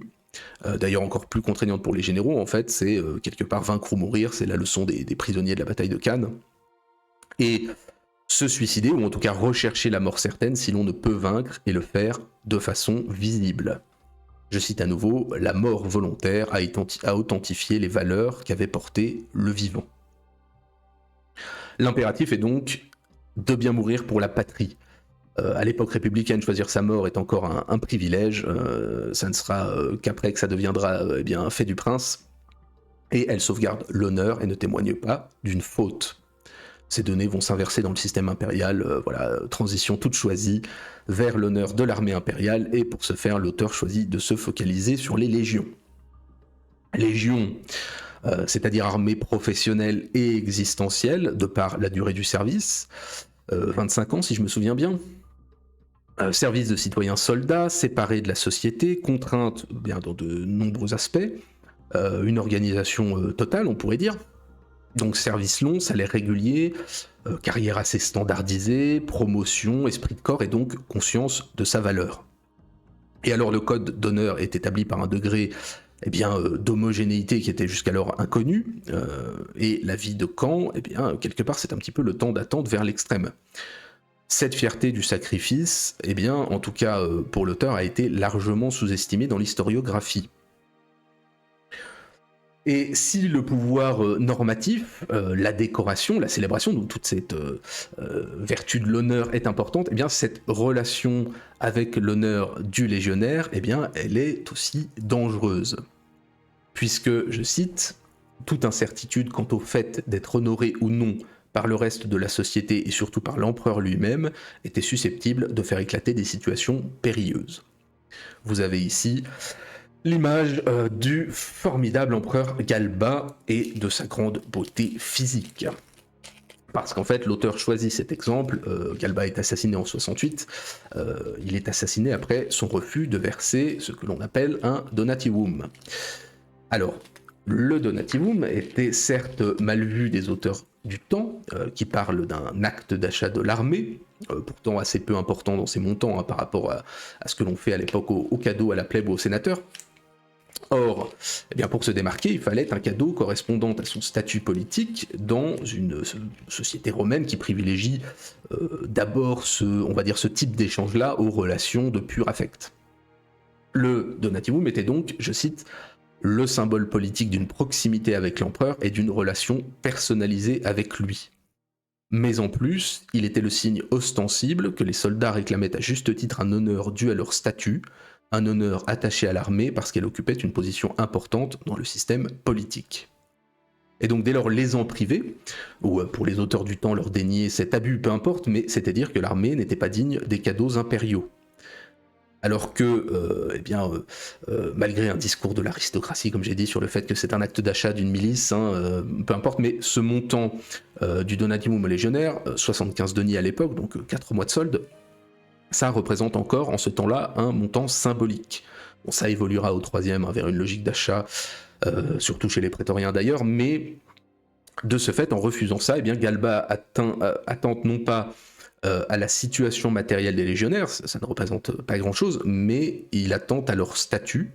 D'ailleurs encore plus contraignantes pour les généraux, en fait, c'est quelque part vaincre ou mourir, c'est la leçon des prisonniers de la bataille de Cannes. Et se suicider, ou en tout cas rechercher la mort certaine si l'on ne peut vaincre et le faire de façon visible. Je cite à nouveau, la mort volontaire a authentifié les valeurs qu'avait portées le vivant. L'impératif est donc de bien mourir pour la patrie. À l'époque républicaine, choisir sa mort est encore un privilège, ça ne sera qu'après que ça deviendra fait du prince, et elle sauvegarde l'honneur et ne témoigne pas d'une faute. Ces données vont s'inverser dans le système impérial, transition toute choisie vers l'honneur de l'armée impériale, et pour ce faire, l'auteur choisit de se focaliser sur les légions. Légions, c'est-à-dire armée professionnelle et existentielle, de par la durée du service, 25 ans si je me souviens bien. Service de citoyens soldats, séparés de la société, contraintes bien dans de nombreux aspects, une organisation totale on pourrait dire. Donc service long, salaire régulier, carrière assez standardisée, promotion, esprit de corps et donc conscience de sa valeur. Et alors le code d'honneur est établi par un degré d'homogénéité qui était jusqu'alors inconnu, et la vie de camp, quelque part c'est un petit peu le temps d'attente vers l'extrême. Cette fierté du sacrifice, en tout cas pour l'auteur, a été largement sous-estimée dans l'historiographie. Et si le pouvoir normatif, la décoration, la célébration, donc toute cette vertu de l'honneur est importante, cette relation avec l'honneur du légionnaire, elle est aussi dangereuse. Puisque, je cite, « toute incertitude quant au fait d'être honoré ou non par le reste de la société et surtout par l'empereur lui-même était susceptible de faire éclater des situations périlleuses. » Vous avez ici l'image du formidable empereur Galba et de sa grande beauté physique. Parce qu'en fait, l'auteur choisit cet exemple, Galba est assassiné en 68, il est assassiné après son refus de verser ce que l'on appelle un donativum. Alors, le donativum était certes mal vu des auteurs du temps, qui parlent d'un acte d'achat de l'armée, pourtant assez peu important dans ses montants par rapport à ce que l'on fait à l'époque au cadeau à la plèbe ou au sénateur. Or, pour se démarquer, il fallait un cadeau correspondant à son statut politique dans une société romaine qui privilégie d'abord ce type d'échange-là aux relations de pur affect. Le donativum était donc, je cite, le symbole politique d'une proximité avec l'empereur et d'une relation personnalisée avec lui. Mais en plus, il était le signe ostensible que les soldats réclamaient à juste titre un honneur dû à leur statut, un honneur attaché à l'armée parce qu'elle occupait une position importante dans le système politique. Et donc dès lors les en priver, ou pour les auteurs du temps leur dénier cet abus, peu importe, mais c'était dire que l'armée n'était pas digne des cadeaux impériaux. Alors que, malgré un discours de l'aristocratie, comme j'ai dit, sur le fait que c'est un acte d'achat d'une milice, peu importe, mais ce montant du donativum légionnaire, 75 deniers à l'époque, donc 4 mois de solde, ça représente encore, en ce temps-là, un montant symbolique. Bon, ça évoluera au troisième vers une logique d'achat, surtout chez les prétoriens d'ailleurs, mais de ce fait, en refusant ça, Galba attente non pas à la situation matérielle des légionnaires, ça ne représente pas grand-chose, mais il attente à leur statut,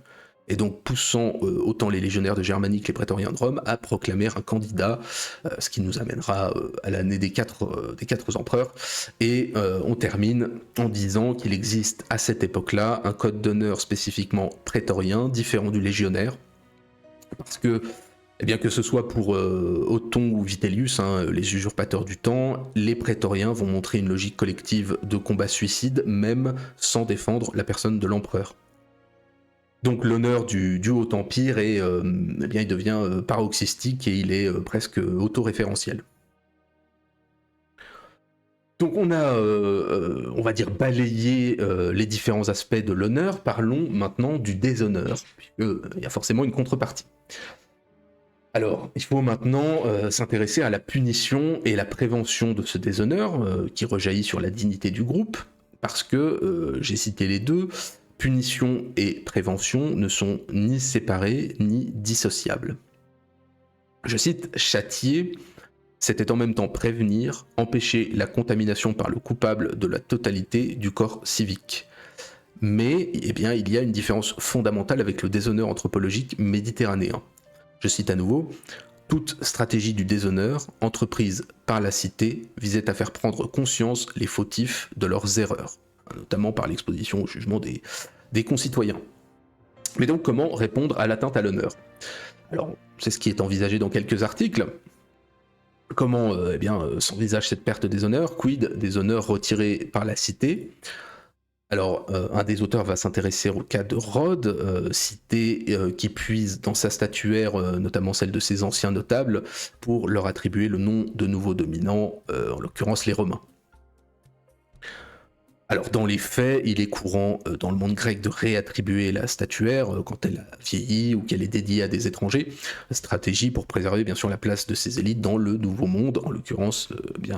et donc poussant autant les légionnaires de Germanie que les prétoriens de Rome à proclamer un candidat, ce qui nous amènera à l'année des quatre empereurs, et on termine en disant qu'il existe à cette époque-là un code d'honneur spécifiquement prétorien, différent du légionnaire, parce que que ce soit pour Othon ou Vitellius, les usurpateurs du temps, les prétoriens vont montrer une logique collective de combat suicide, même sans défendre la personne de l'empereur. Donc l'honneur du Haut Empire il devient paroxystique et il est presque autoréférentiel. Donc on a, on va dire, balayé les différents aspects de l'honneur, parlons maintenant du déshonneur, puisqu'il y a forcément une contrepartie. Alors, il faut maintenant s'intéresser à la punition et la prévention de ce déshonneur qui rejaillit sur la dignité du groupe, parce que, j'ai cité les deux, punition et prévention ne sont ni séparés ni dissociables. Je cite, châtier C'était en même temps prévenir, empêcher la contamination par le coupable de la totalité du corps civique. Mais eh bien, il y a une différence fondamentale avec le déshonneur anthropologique méditerranéen. Je cite à nouveau, « Toute stratégie du déshonneur, entreprise par la cité, visait à faire prendre conscience les fautifs de leurs erreurs, notamment par l'exposition au jugement des concitoyens. » Mais donc, comment répondre à l'atteinte à l'honneur ? Alors, c'est ce qui est envisagé dans quelques articles. Comment s'envisage cette perte des honneurs ? Quid des honneurs retirés par la cité ? Alors, un des auteurs va s'intéresser au cas de Rhodes, cité qui puise dans sa statuaire, notamment celle de ses anciens notables, pour leur attribuer le nom de nouveaux dominants, en l'occurrence les Romains. Alors, dans les faits, il est courant dans le monde grec de réattribuer la statuaire quand elle a vieilli ou qu'elle est dédiée à des étrangers, stratégie pour préserver bien sûr la place de ces élites dans le nouveau monde, en l'occurrence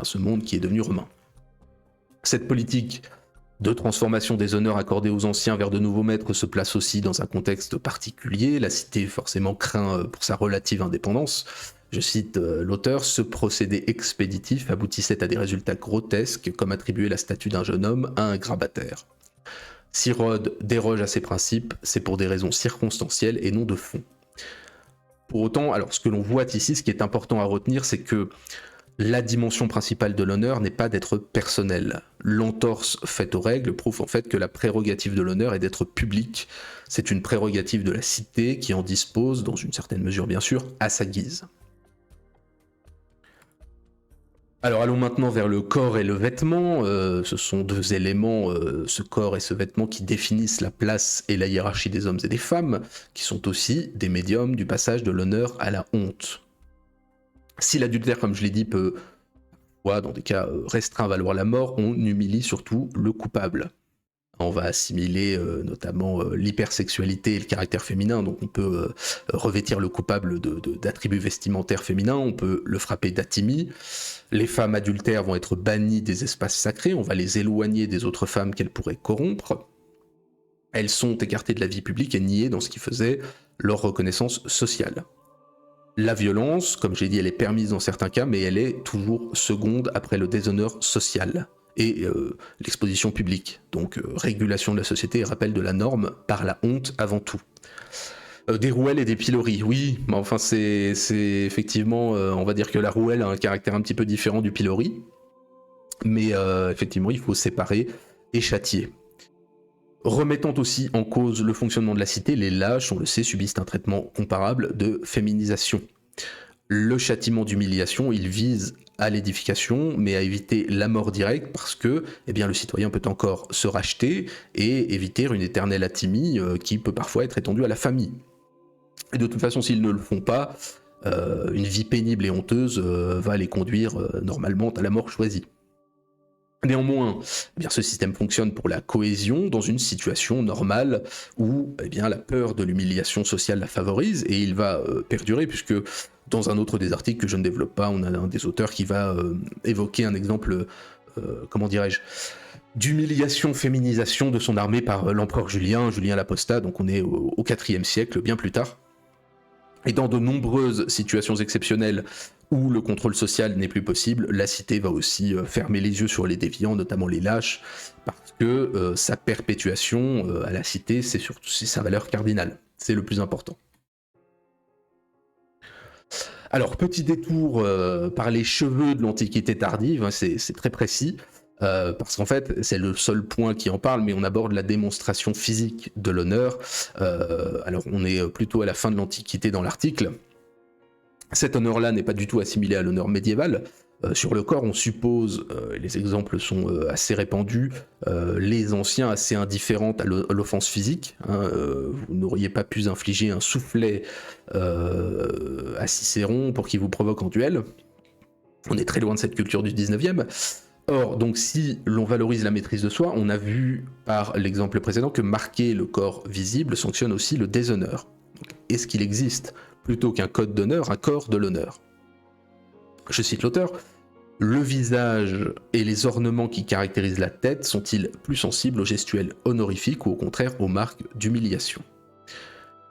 ce monde qui est devenu romain. Cette politique de transformation des honneurs accordés aux anciens vers de nouveaux maîtres se place aussi dans un contexte particulier. La cité forcément craint pour sa relative indépendance. Je cite l'auteur, « Ce procédé expéditif aboutissait à des résultats grotesques, comme attribuer la statue d'un jeune homme à un grabataire. Si Rhodes déroge à ces principes, c'est pour des raisons circonstancielles et non de fond. » Pour autant, alors ce que l'on voit ici, ce qui est important à retenir, c'est que la dimension principale de l'honneur n'est pas d'être personnel. L'entorse faite aux règles prouve en fait que la prérogative de l'honneur est d'être public. C'est une prérogative de la cité qui en dispose, dans une certaine mesure bien sûr, à sa guise. Alors allons maintenant vers le corps et le vêtement. Ce sont deux éléments, ce corps et ce vêtement, qui définissent la place et la hiérarchie des hommes et des femmes, qui sont aussi des médiums du passage de l'honneur à la honte. Si l'adultère, comme je l'ai dit, peut, dans des cas restreints, valoir la mort, on humilie surtout le coupable. On va assimiler notamment l'hypersexualité et le caractère féminin, donc on peut revêtir le coupable d'attributs vestimentaires féminins, on peut le frapper d'athymie. Les femmes adultères vont être bannies des espaces sacrés, on va les éloigner des autres femmes qu'elles pourraient corrompre. Elles sont écartées de la vie publique et niées dans ce qui faisait leur reconnaissance sociale. La violence, comme j'ai dit, elle est permise dans certains cas, mais elle est toujours seconde après le déshonneur social et l'exposition publique. Donc régulation de la société et rappel de la norme par la honte avant tout. Des rouelles et des piloris, oui, mais enfin c'est effectivement, on va dire que la rouelle a un caractère un petit peu différent du pilori, mais effectivement il faut séparer et châtier. Remettant aussi en cause le fonctionnement de la cité, les lâches, on le sait, subissent un traitement comparable de féminisation. Le châtiment d'humiliation, il vise à l'édification, mais à éviter la mort directe, parce que le citoyen peut encore se racheter et éviter une éternelle athymie qui peut parfois être étendue à la famille. Et de toute façon, s'ils ne le font pas, une vie pénible et honteuse va les conduire normalement à la mort choisie. Néanmoins, ce système fonctionne pour la cohésion dans une situation normale où la peur de l'humiliation sociale la favorise, et il va perdurer, puisque dans un autre des articles que je ne développe pas, on a un des auteurs qui va évoquer un exemple, d'humiliation, féminisation de son armée par l'empereur Julien l'Apostat, donc on est au IVe siècle, bien plus tard. Et dans de nombreuses situations exceptionnelles où le contrôle social n'est plus possible, la cité va aussi fermer les yeux sur les déviants, notamment les lâches, parce que sa perpétuation à la cité, c'est sa valeur cardinale, c'est le plus important. Alors, petit détour par les cheveux de l'Antiquité tardive, hein, c'est très précis, parce qu'en fait, c'est le seul point qui en parle, mais on aborde la démonstration physique de l'honneur. Alors, on est plutôt à la fin de l'Antiquité dans l'article. Cet honneur-là n'est pas du tout assimilé à l'honneur médiéval. Sur le corps, on suppose, les exemples sont assez répandus, les anciens assez indifférents à l'offense physique. Hein, vous n'auriez pas pu infliger un soufflet à Cicéron pour qu'il vous provoque en duel. On est très loin de cette culture du 19e. Or, donc, si l'on valorise la maîtrise de soi, on a vu par l'exemple précédent que marquer le corps visible sanctionne aussi le déshonneur. Est-ce qu'il existe, plutôt qu'un code d'honneur, un corps de l'honneur ? Je cite l'auteur, « Le visage et les ornements qui caractérisent la tête sont-ils plus sensibles aux gestuels honorifiques ou au contraire aux marques d'humiliation ?»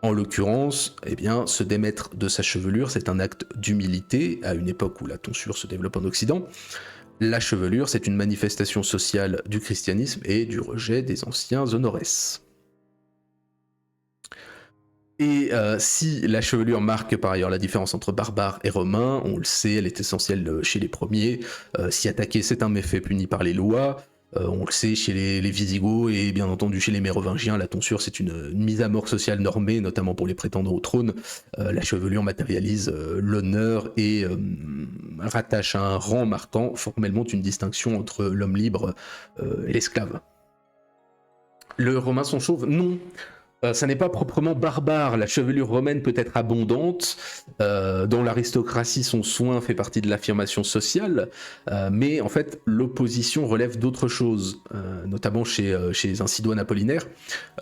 En l'occurrence, eh bien, se démettre de sa chevelure, c'est un acte d'humilité à une époque où la tonsure se développe en Occident. La chevelure, c'est une manifestation sociale du christianisme et du rejet des anciens honores. Et si la chevelure marque par ailleurs la différence entre barbares et romains, on le sait, elle est essentielle chez les premiers. S'y attaquer, c'est un méfait puni par les lois. On le sait chez les Visigoths et bien entendu chez les Mérovingiens, la tonsure c'est une mise à mort sociale normée, notamment pour les prétendants au trône. La chevelure matérialise l'honneur et rattache à un rang marquant formellement une distinction entre l'homme libre et l'esclave. Les Romains sont chauves? Non. Ça n'est pas proprement barbare, la chevelure romaine peut être abondante, dans l'aristocratie son soin fait partie de l'affirmation sociale, mais en fait l'opposition relève d'autres choses, notamment chez un Sidoine Apollinaire,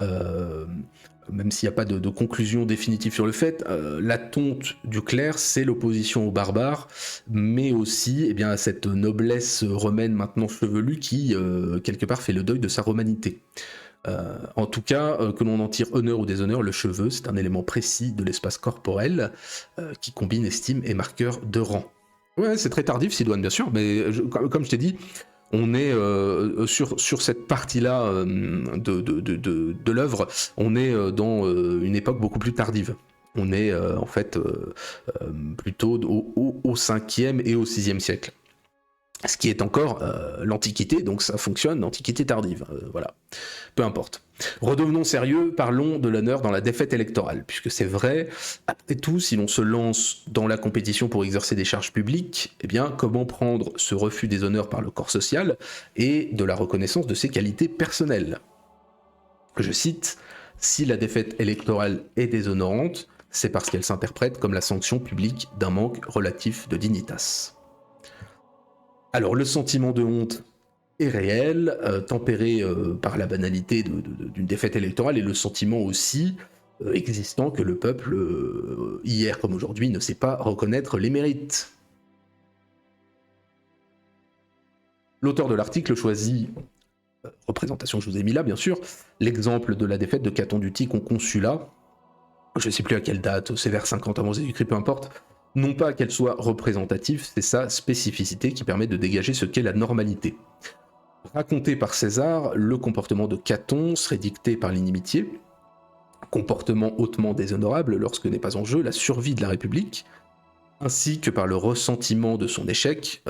même s'il n'y a pas de conclusion définitive sur le fait, la tonte du clerc c'est l'opposition aux barbares, mais aussi eh bien, à cette noblesse romaine maintenant chevelue qui quelque part fait le deuil de sa romanité. En tout cas, que l'on en tire honneur ou déshonneur, le cheveu, c'est un élément précis de l'espace corporel qui combine estime et marqueur de rang. Ouais, c'est très tardif, Sidoine, bien sûr, mais comme je t'ai dit, on est sur cette partie-là de l'œuvre, on est dans une époque beaucoup plus tardive. On est en fait plutôt au 5e et au 6e siècle. Ce qui est encore l'Antiquité, donc ça fonctionne, l'Antiquité tardive, voilà. Peu importe. Redevenons sérieux, parlons de l'honneur dans la défaite électorale, puisque c'est vrai, après tout, si l'on se lance dans la compétition pour exercer des charges publiques, eh bien, comment prendre ce refus des honneurs par le corps social et de la reconnaissance de ses qualités personnelles? Je cite, « Si la défaite électorale est déshonorante, c'est parce qu'elle s'interprète comme la sanction publique d'un manque relatif de dignitas. » Alors le sentiment de honte est réel, tempéré par la banalité d'une défaite électorale et le sentiment aussi existant que le peuple, hier comme aujourd'hui, ne sait pas reconnaître les mérites. L'auteur de l'article choisit, représentation que je vous ai mis là bien sûr, l'exemple de la défaite de Caton d'Utique au consulat, je ne sais plus à quelle date, c'est vers 50 avant Jésus-Christ, peu importe, non pas qu'elle soit représentative, c'est sa spécificité qui permet de dégager ce qu'est la normalité. Raconté par César, le comportement de Caton serait dicté par l'inimitié, comportement hautement déshonorable lorsque n'est pas en jeu la survie de la République, ainsi que par le ressentiment de son échec.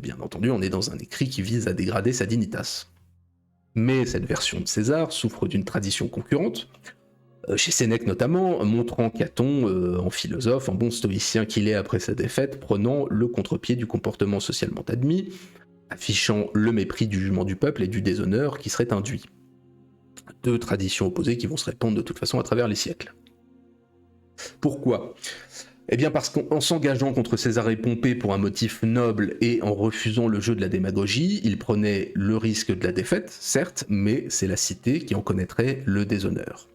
Bien entendu, on est dans un écrit qui vise à dégrader sa dignitas. Mais cette version de César souffre d'une tradition concurrente, chez Sénèque notamment, montrant Caton en philosophe, en bon stoïcien qu'il est après sa défaite, prenant le contre-pied du comportement socialement admis, affichant le mépris du jugement du peuple et du déshonneur qui serait induit. Deux traditions opposées qui vont se répandre de toute façon à travers les siècles. Pourquoi ? Eh bien parce qu'en s'engageant contre César et Pompée pour un motif noble et en refusant le jeu de la démagogie, il prenait le risque de la défaite, certes, mais c'est la cité qui en connaîtrait le déshonneur.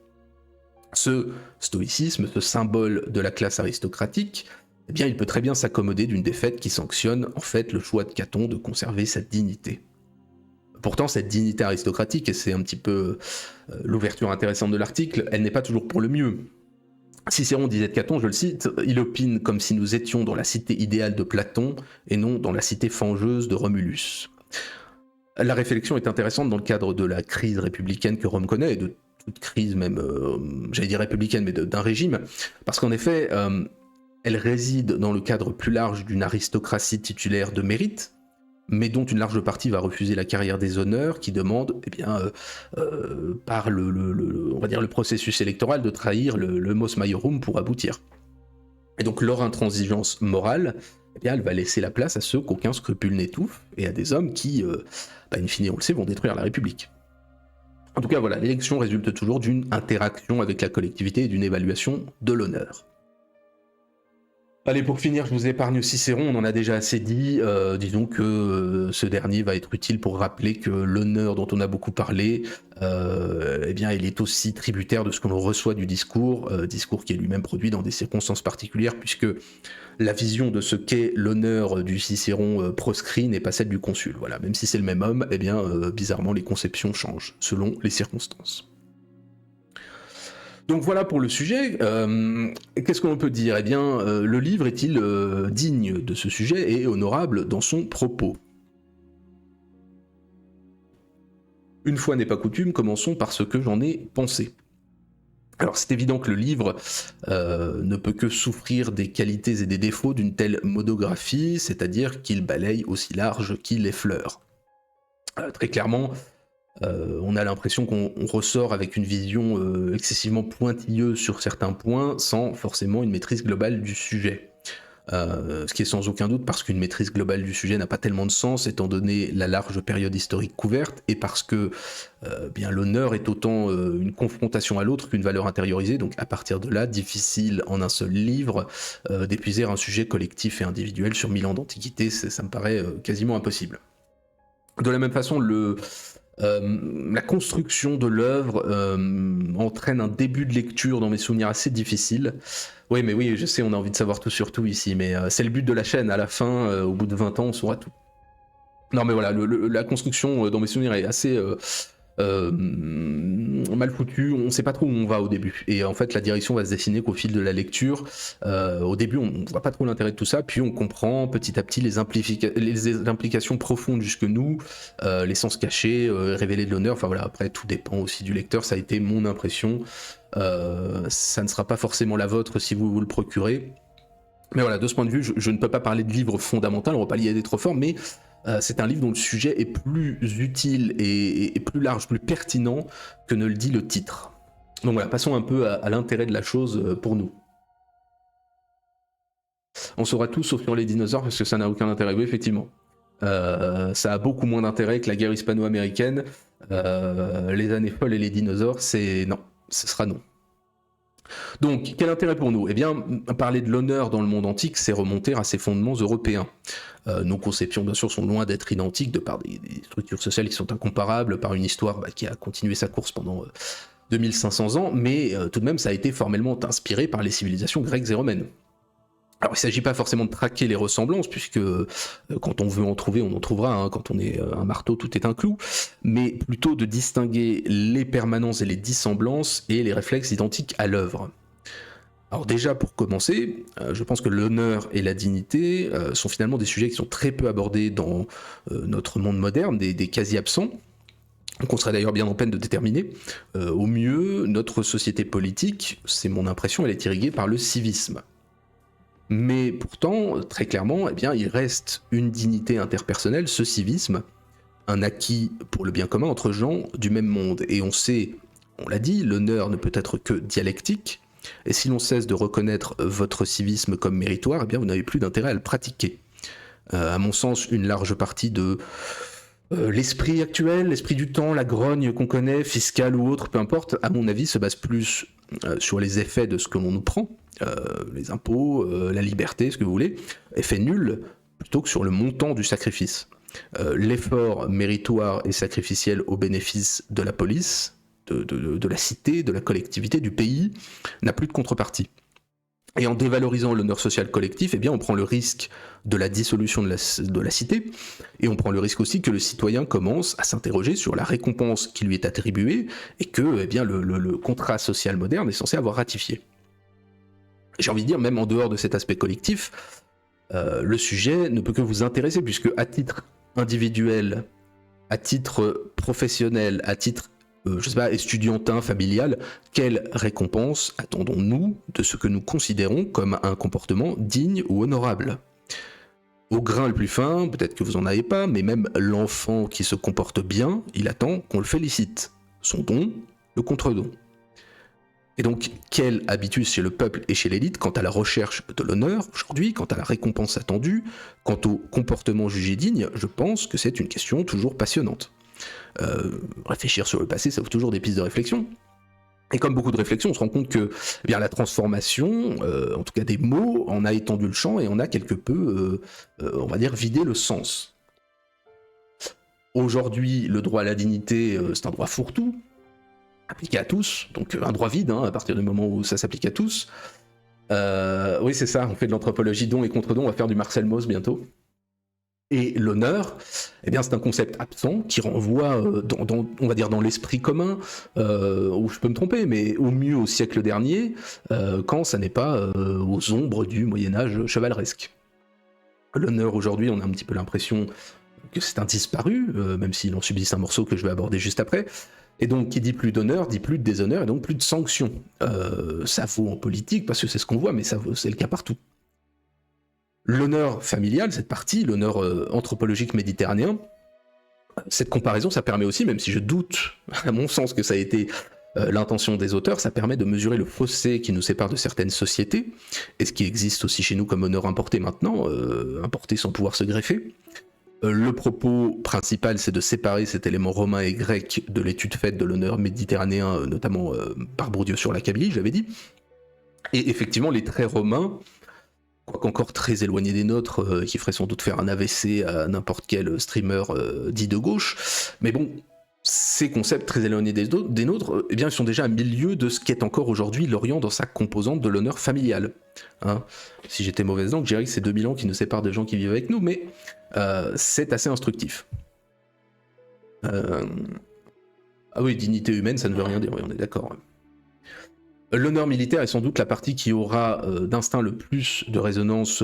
Ce stoïcisme, ce symbole de la classe aristocratique, eh bien, il peut très bien s'accommoder d'une défaite qui sanctionne en fait le choix de Caton de conserver sa dignité. Pourtant, cette dignité aristocratique, et c'est un petit peu l'ouverture intéressante de l'article, elle n'est pas toujours pour le mieux. Cicéron disait de Caton, je le cite, « Il opine comme si nous étions dans la cité idéale de Platon et non dans la cité fangeuse de Romulus. » La réflexion est intéressante dans le cadre de la crise républicaine que Rome connaît, et de toute crise même, j'allais dire républicaine, mais d'un régime, parce qu'en effet, elle réside dans le cadre plus large d'une aristocratie titulaire de mérite, mais dont une large partie va refuser la carrière des honneurs, qui demande, eh bien, par on va dire le processus électoral, de trahir le mos maiorum pour aboutir. Et donc leur intransigeance morale, eh bien, elle va laisser la place à ceux qu'aucun scrupule n'étouffe, et à des hommes qui, in fine, on le sait, vont détruire la République. En tout cas, voilà, l'élection résulte toujours d'une interaction avec la collectivité et d'une évaluation de l'honneur. Allez, pour finir, je vous épargne Cicéron, on en a déjà assez dit, disons que ce dernier va être utile pour rappeler que l'honneur dont on a beaucoup parlé, eh bien, il est aussi tributaire de ce que l'on reçoit du discours, discours qui est lui-même produit dans des circonstances particulières, puisque la vision de ce qu'est l'honneur du Cicéron proscrit n'est pas celle du consul. Voilà, même si c'est le même homme, eh bien, bizarrement, les conceptions changent selon les circonstances. Donc voilà pour le sujet. Qu'est-ce qu'on peut dire ? Eh bien, le livre est-il digne de ce sujet et honorable dans son propos ? Une fois n'est pas coutume, commençons par ce que j'en ai pensé. Alors c'est évident que le livre ne peut que souffrir des qualités et des défauts d'une telle monographie, c'est-à-dire qu'il balaye aussi large qu'il effleure. Très clairement, on a l'impression qu'on ressort avec une vision excessivement pointilleuse sur certains points, sans forcément une maîtrise globale du sujet. Ce qui est sans aucun doute parce qu'une maîtrise globale du sujet n'a pas tellement de sens étant donné la large période historique couverte et parce que bien l'honneur est autant une confrontation à l'autre qu'une valeur intériorisée, donc à partir de là, difficile en un seul livre d'épuiser un sujet collectif et individuel sur 1000 ans d'antiquité, ça me paraît quasiment impossible. De la même façon, la construction de l'œuvre entraîne un début de lecture dans mes souvenirs assez difficile. Oui, mais oui, je sais, on a envie de savoir tout sur tout ici, mais c'est le but de la chaîne. À la fin, au bout de 20 ans, on saura tout. Non, mais voilà, la construction dans mes souvenirs est assez mal foutue. On sait pas trop où on va au début. Et en fait, la direction va se dessiner qu'au fil de la lecture. Au début, on voit pas trop l'intérêt de tout ça, puis on comprend petit à petit les implications profondes jusque nous, les sens cachés, révéler de l'honneur. Enfin voilà, après, tout dépend aussi du lecteur. Ça a été mon impression. Ça ne sera pas forcément la vôtre si vous le procurez. Mais voilà, de ce point de vue, je ne peux pas parler de livre fondamental, on ne va pas y aller trop fort, mais c'est un livre dont le sujet est plus utile et plus large, plus pertinent que ne le dit le titre. Donc voilà, passons un peu à l'intérêt de la chose pour nous. On saura tout sauf sur les dinosaures parce que ça n'a aucun intérêt, oui, effectivement. Ça a beaucoup moins d'intérêt que la guerre hispano-américaine. Les années folles et les dinosaures, c'est non, ce sera non. Donc, quel intérêt pour nous ? Eh bien, parler de l'honneur dans le monde antique, c'est remonter à ses fondements européens. Nos conceptions, bien sûr, sont loin d'être identiques, de par des structures sociales qui sont incomparables, par une histoire qui a continué sa course pendant 2500 ans, mais tout de même, ça a été formellement inspiré par les civilisations grecques et romaines. Alors, il ne s'agit pas forcément de traquer les ressemblances, puisque quand on veut en trouver, on en trouvera, hein, quand on est un marteau, tout est un clou, mais plutôt de distinguer les permanences et les dissemblances et les réflexes identiques à l'œuvre. Alors déjà, pour commencer, je pense que l'honneur et la dignité sont finalement des sujets qui sont très peu abordés dans notre monde moderne, des quasi-absents, qu'on serait d'ailleurs bien en peine de déterminer. Au mieux, notre société politique, c'est mon impression, elle est irriguée par le civisme. Mais pourtant, très clairement, eh bien, il reste une dignité interpersonnelle, ce civisme, un acquis pour le bien commun entre gens du même monde. Et on sait, on l'a dit, l'honneur ne peut être que dialectique, et si l'on cesse de reconnaître votre civisme comme méritoire, eh bien, vous n'avez plus d'intérêt à le pratiquer. À mon sens, une large partie de l'esprit actuel, l'esprit du temps, la grogne qu'on connaît, fiscale ou autre, peu importe, à mon avis, se base plus sur les effets de ce que l'on nous prend, les impôts, la liberté, ce que vous voulez, effet nul, plutôt que sur le montant du sacrifice. L'effort méritoire et sacrificiel au bénéfice de la police, de la cité, de la collectivité, du pays, n'a plus de contrepartie. Et en dévalorisant l'honneur social collectif, eh bien, on prend le risque de la dissolution de la cité, et on prend le risque aussi que le citoyen commence à s'interroger sur la récompense qui lui est attribuée, et que eh bien, le contrat social moderne est censé avoir ratifié. J'ai envie de dire, même en dehors de cet aspect collectif, le sujet ne peut que vous intéresser, puisque à titre individuel, à titre professionnel, à titre je sais pas, estudiantin, familial, quelle récompense attendons-nous de ce que nous considérons comme un comportement digne ou honorable ? Au grain le plus fin, peut-être que vous en avez pas, mais même l'enfant qui se comporte bien, il attend qu'on le félicite. Son don, le contre-don. Et donc, quelle habitus chez le peuple et chez l'élite quant à la recherche de l'honneur aujourd'hui, quant à la récompense attendue, quant au comportement jugé digne, je pense que c'est une question toujours passionnante. Réfléchir sur le passé, ça ouvre toujours des pistes de réflexion. Et comme beaucoup de réflexions, on se rend compte que eh bien, la transformation, en tout cas des mots, en a étendu le champ et on a quelque peu, on va dire, vidé le sens. Aujourd'hui, le droit à la dignité, c'est un droit fourre-tout, appliqué à tous, donc un droit vide, hein, à partir du moment où ça s'applique à tous. Oui, c'est ça, on fait de l'anthropologie don et contre-don, on va faire du Marcel Mauss bientôt. Et l'honneur, eh bien, c'est un concept absent qui renvoie, on va dire, dans l'esprit commun, où je peux me tromper, mais au mieux au siècle dernier, quand ça n'est pas aux ombres du Moyen-Âge chevaleresque. L'honneur, aujourd'hui, on a un petit peu l'impression que c'est un disparu, même s'il en subsiste un morceau que je vais aborder juste après. Et donc, qui dit plus d'honneur, dit plus de déshonneur, et donc plus de sanctions. Ça vaut en politique, parce que c'est ce qu'on voit, mais c'est le cas partout. L'honneur familial, cette partie, l'honneur anthropologique méditerranéen, cette comparaison, ça permet aussi, même si je doute, à mon sens, que ça a été l'intention des auteurs, ça permet de mesurer le fossé qui nous sépare de certaines sociétés, et ce qui existe aussi chez nous comme honneur importé maintenant, importé sans pouvoir se greffer. Le propos principal, c'est de séparer cet élément romain et grec de l'étude faite de l'honneur méditerranéen, notamment par Bourdieu sur la Kabylie, j'avais dit. Et effectivement, les traits romains, quoiqu'encore très éloigné des nôtres, qui ferait sans doute faire un AVC à n'importe quel streamer dit de gauche, mais bon, ces concepts très éloignés des nôtres, eh bien, ils sont déjà à milieu de ce qu'est encore aujourd'hui l'Orient dans sa composante de l'honneur familial. Hein, si j'étais mauvaise langue, je dirais que c'est 2000 ans qui nous séparent des gens qui vivent avec nous, mais c'est assez instructif. Ah oui, dignité humaine, ça ne veut rien dire, oui, on est d'accord. L'honneur militaire est sans doute la partie qui aura d'instinct le plus de résonance,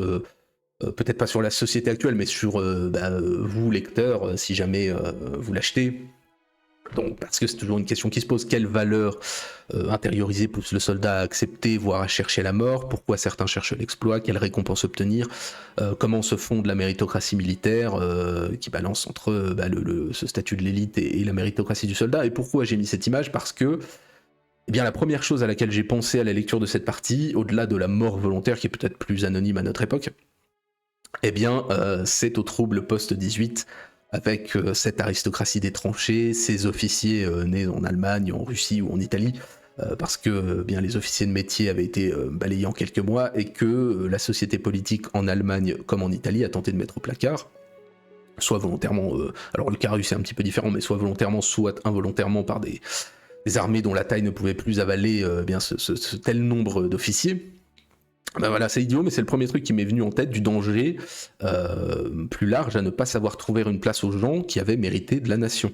peut-être pas sur la société actuelle, mais sur vous, lecteurs, si jamais vous l'achetez. Donc, parce que c'est toujours une question qui se pose, quelle valeur intériorisée pousse le soldat à accepter, voire à chercher la mort? Pourquoi certains cherchent l'exploit? Quelle récompense obtenir? Comment se fonde la méritocratie militaire qui balance entre ce statut de l'élite et la méritocratie du soldat? Et pourquoi j'ai mis cette image? Parce que eh bien, la première chose à laquelle j'ai pensé à la lecture de cette partie, au-delà de la mort volontaire, qui est peut-être plus anonyme à notre époque, eh bien, c'est au trouble post-18, avec cette aristocratie des tranchées, ces officiers nés en Allemagne, en Russie ou en Italie, parce que bien les officiers de métier avaient été balayés en quelques mois, et que la société politique en Allemagne comme en Italie a tenté de mettre au placard, soit volontairement, alors le cas russe est un petit peu différent, mais soit volontairement, soit involontairement par des armées dont la taille ne pouvait plus avaler bien ce tel nombre d'officiers. Ben voilà, c'est idiot, mais c'est le premier truc qui m'est venu en tête du danger plus large à ne pas savoir trouver une place aux gens qui avaient mérité de la nation.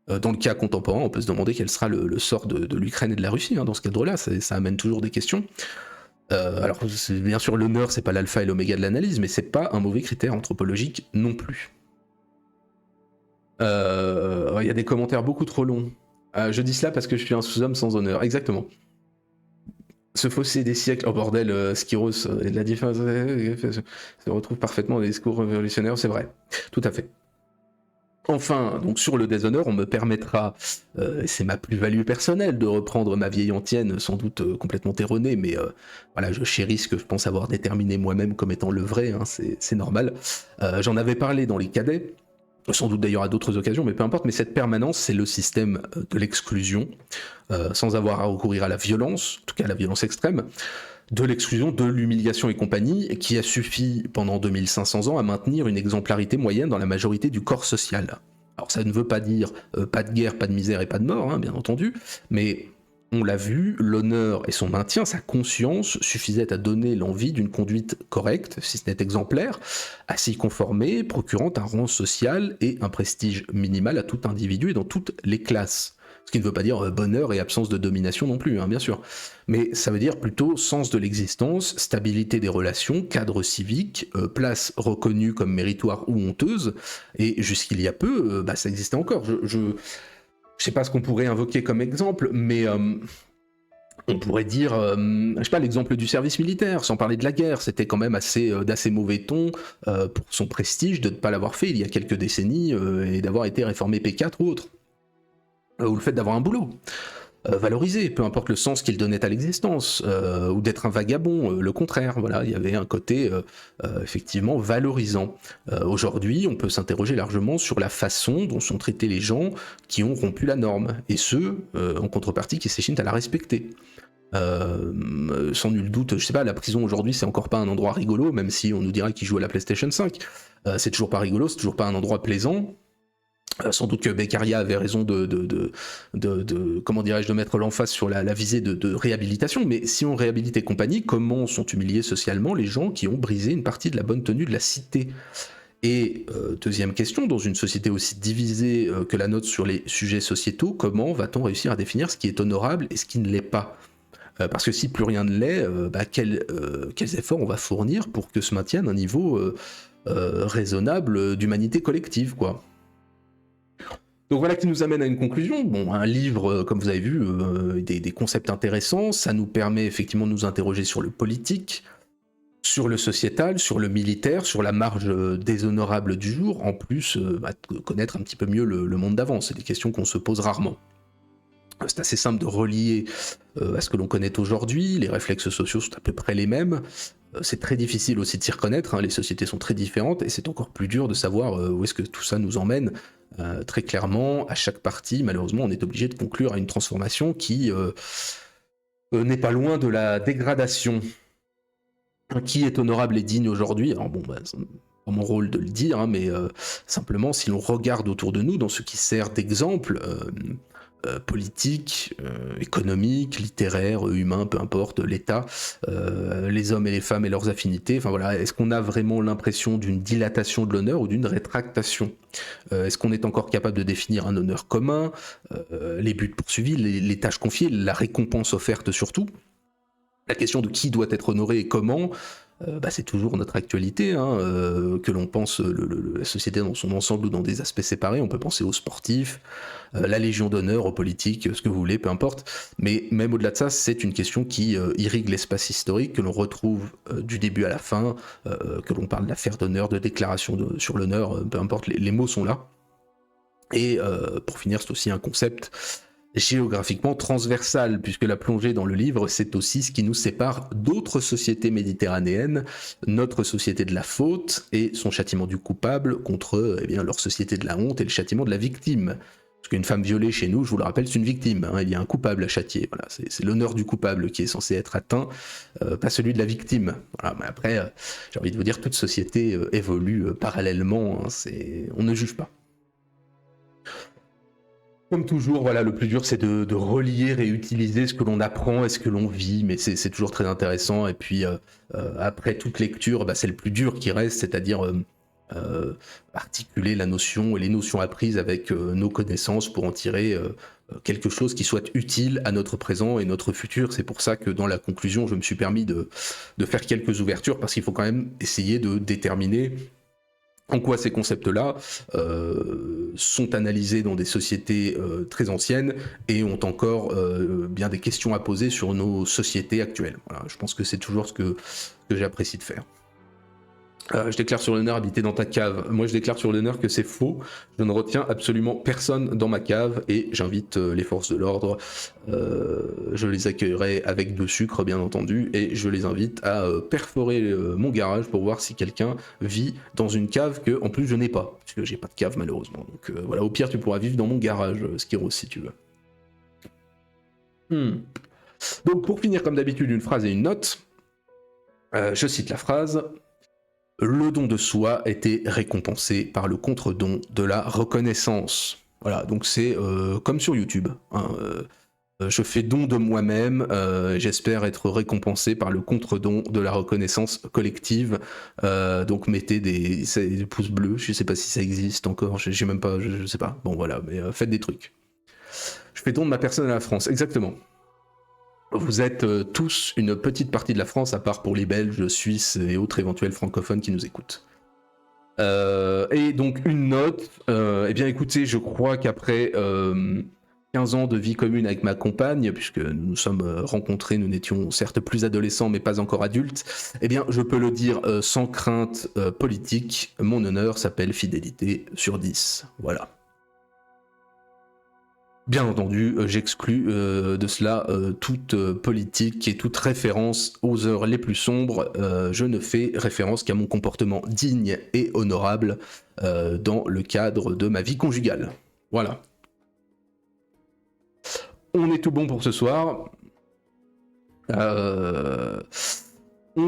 Dans le cas contemporain, on peut se demander quel sera le sort de l'Ukraine et de la Russie, hein, dans ce cadre-là, ça amène toujours des questions. Alors, bien sûr, l'honneur, c'est pas l'alpha et l'oméga de l'analyse, mais c'est pas un mauvais critère anthropologique non plus. Il y a des commentaires beaucoup trop longs. Je dis cela parce que je suis un sous-homme sans honneur. Exactement. Ce fossé des siècles, oh bordel, Skiros, et de la différence se retrouve parfaitement dans les discours révolutionnaires, c'est vrai. Tout à fait. Enfin, donc sur le déshonneur, on me permettra, c'est ma plus-value personnelle, de reprendre ma vieille antienne, sans doute complètement erronée, mais voilà, je chéris ce que je pense avoir déterminé moi-même comme étant le vrai, hein, c'est normal. J'en avais parlé dans les cadets, sans doute d'ailleurs à d'autres occasions, mais peu importe, mais cette permanence, c'est le système de l'exclusion, sans avoir à recourir à la violence, en tout cas à la violence extrême, de l'exclusion, de l'humiliation et compagnie, qui a suffi pendant 2500 ans à maintenir une exemplarité moyenne dans la majorité du corps social. Alors ça ne veut pas dire pas de guerre, pas de misère et pas de mort, hein, bien entendu, mais on l'a vu, l'honneur et son maintien, sa conscience, suffisaient à donner l'envie d'une conduite correcte, si ce n'est exemplaire, à s'y conformer, procurant un rang social et un prestige minimal à tout individu et dans toutes les classes. Ce qui ne veut pas dire bonheur et absence de domination non plus, hein, bien sûr. Mais ça veut dire plutôt sens de l'existence, stabilité des relations, cadre civique, place reconnue comme méritoire ou honteuse, et jusqu'il y a peu, ça existait encore. Je sais pas ce qu'on pourrait invoquer comme exemple, mais on pourrait dire, je sais pas, l'exemple du service militaire, sans parler de la guerre, c'était quand même d'assez mauvais ton pour son prestige de ne pas l'avoir fait il y a quelques décennies et d'avoir été réformé P4 ou autre. Ou le fait d'avoir un boulot valorisé, peu importe le sens qu'il donnait à l'existence, ou d'être un vagabond, le contraire, voilà, il y avait un côté effectivement valorisant. Aujourd'hui, on peut s'interroger largement sur la façon dont sont traités les gens qui ont rompu la norme, et ceux, en contrepartie, qui s'échinent à la respecter. Sans nul doute, je sais pas, la prison aujourd'hui c'est encore pas un endroit rigolo, même si on nous dira qu'ils jouent à la PlayStation 5, c'est toujours pas rigolo, c'est toujours pas un endroit plaisant. Sans doute que Beccaria avait raison comment dirais-je, de mettre l'emphase sur la visée de réhabilitation, mais si on réhabilite et compagnie, comment sont humiliés socialement les gens qui ont brisé une partie de la bonne tenue de la cité? Et deuxième question, dans une société aussi divisée que la nôtre sur les sujets sociétaux, comment va-t-on réussir à définir ce qui est honorable et ce qui ne l'est pas ? Parce que si plus rien ne l'est, quels efforts on va fournir pour que se maintienne un niveau raisonnable d'humanité collective, quoi. Donc voilà qui nous amène à une conclusion. Bon, un livre, comme vous avez vu, des concepts intéressants, ça nous permet effectivement de nous interroger sur le politique, sur le sociétal, sur le militaire, sur la marge déshonorable du jour, en plus de connaître un petit peu mieux le monde d'avant. C'est des questions qu'on se pose rarement. C'est assez simple de relier à ce que l'on connaît aujourd'hui, les réflexes sociaux sont à peu près les mêmes, c'est très difficile aussi de s'y reconnaître, hein, les sociétés sont très différentes, et c'est encore plus dur de savoir où est-ce que tout ça nous emmène. Très clairement, à chaque partie, malheureusement, on est obligé de conclure à une transformation qui n'est pas loin de la dégradation. Qui est honorable et digne aujourd'hui ? Alors bon, c'est pas mon rôle de le dire, hein, mais simplement, si l'on regarde autour de nous, dans ce qui sert d'exemple, politique, économique, littéraire, humain, peu importe, l'État, les hommes et les femmes et leurs affinités, enfin voilà, est-ce qu'on a vraiment l'impression d'une dilatation de l'honneur ou d'une rétractation ? Est-ce qu'on est encore capable de définir un honneur commun, les buts poursuivis, les tâches confiées, la récompense offerte surtout ? La question de qui doit être honoré et comment, c'est toujours notre actualité, hein, que l'on pense la société dans son ensemble ou dans des aspects séparés. On peut penser aux sportifs, la Légion d'honneur, aux politiques, ce que vous voulez, peu importe. Mais même au-delà de ça, c'est une question qui irrigue l'espace historique, que l'on retrouve du début à la fin, que l'on parle d'affaires d'honneur, de déclaration sur l'honneur, peu importe, les mots sont là. Et pour finir, c'est aussi un concept géographiquement transversal, puisque la plongée dans le livre, c'est aussi ce qui nous sépare d'autres sociétés méditerranéennes, notre société de la faute et son châtiment du coupable contre leur société de la honte et le châtiment de la victime. Parce qu'une femme violée chez nous, je vous le rappelle, c'est une victime, hein, il y a un coupable à châtier, voilà, c'est l'honneur du coupable qui est censé être atteint, pas celui de la victime. Voilà, mais après, j'ai envie de vous dire, toute société évolue parallèlement, hein, on ne juge pas. Comme toujours, voilà, le plus dur c'est de relier, réutiliser ce que l'on apprend et ce que l'on vit, mais c'est toujours très intéressant. Et puis après toute lecture, c'est le plus dur qui reste, c'est-à-dire articuler la notion et les notions apprises avec nos connaissances pour en tirer quelque chose qui soit utile à notre présent et notre futur. C'est pour ça que dans la conclusion, je me suis permis de faire quelques ouvertures, parce qu'il faut quand même essayer de déterminer en quoi ces concepts-là sont analysés dans des sociétés très anciennes et ont encore bien des questions à poser sur nos sociétés actuelles. Voilà, je pense que c'est toujours ce que j'apprécie de faire. Je déclare sur l'honneur habiter dans ta cave. Moi, je déclare sur l'honneur que c'est faux. Je ne retiens absolument personne dans ma cave et j'invite les forces de l'ordre. Je les accueillerai avec de sucre, bien entendu, et je les invite à perforer mon garage pour voir si quelqu'un vit dans une cave que, en plus, je n'ai pas, puisque j'ai pas de cave malheureusement. Donc voilà, au pire, tu pourras vivre dans mon garage, Skiros, si tu veux. Donc pour finir, comme d'habitude, une phrase et une note. Je cite la phrase. Le don de soi était récompensé par le contre-don de la reconnaissance. Voilà, donc c'est comme sur YouTube. Hein, je fais don de moi-même, j'espère être récompensé par le contre-don de la reconnaissance collective. Donc mettez des pouces bleus, je sais pas si ça existe encore, j'ai même pas, je sais pas. Bon voilà, mais faites des trucs. Je fais don de ma personne à la France, exactement. Vous êtes tous une petite partie de la France, à part pour les Belges, Suisses et autres éventuels francophones qui nous écoutent. Et donc une note, eh bien écoutez, je crois qu'après 15 ans de vie commune avec ma compagne, puisque nous nous sommes rencontrés, nous n'étions certes plus adolescents mais pas encore adultes, eh bien je peux le dire sans crainte politique, mon honneur s'appelle fidélité sur 10. Voilà. Bien entendu, j'exclus de cela toute politique et toute référence aux heures les plus sombres. Je ne fais référence qu'à mon comportement digne et honorable dans le cadre de ma vie conjugale. Voilà. On est tout bon pour ce soir. On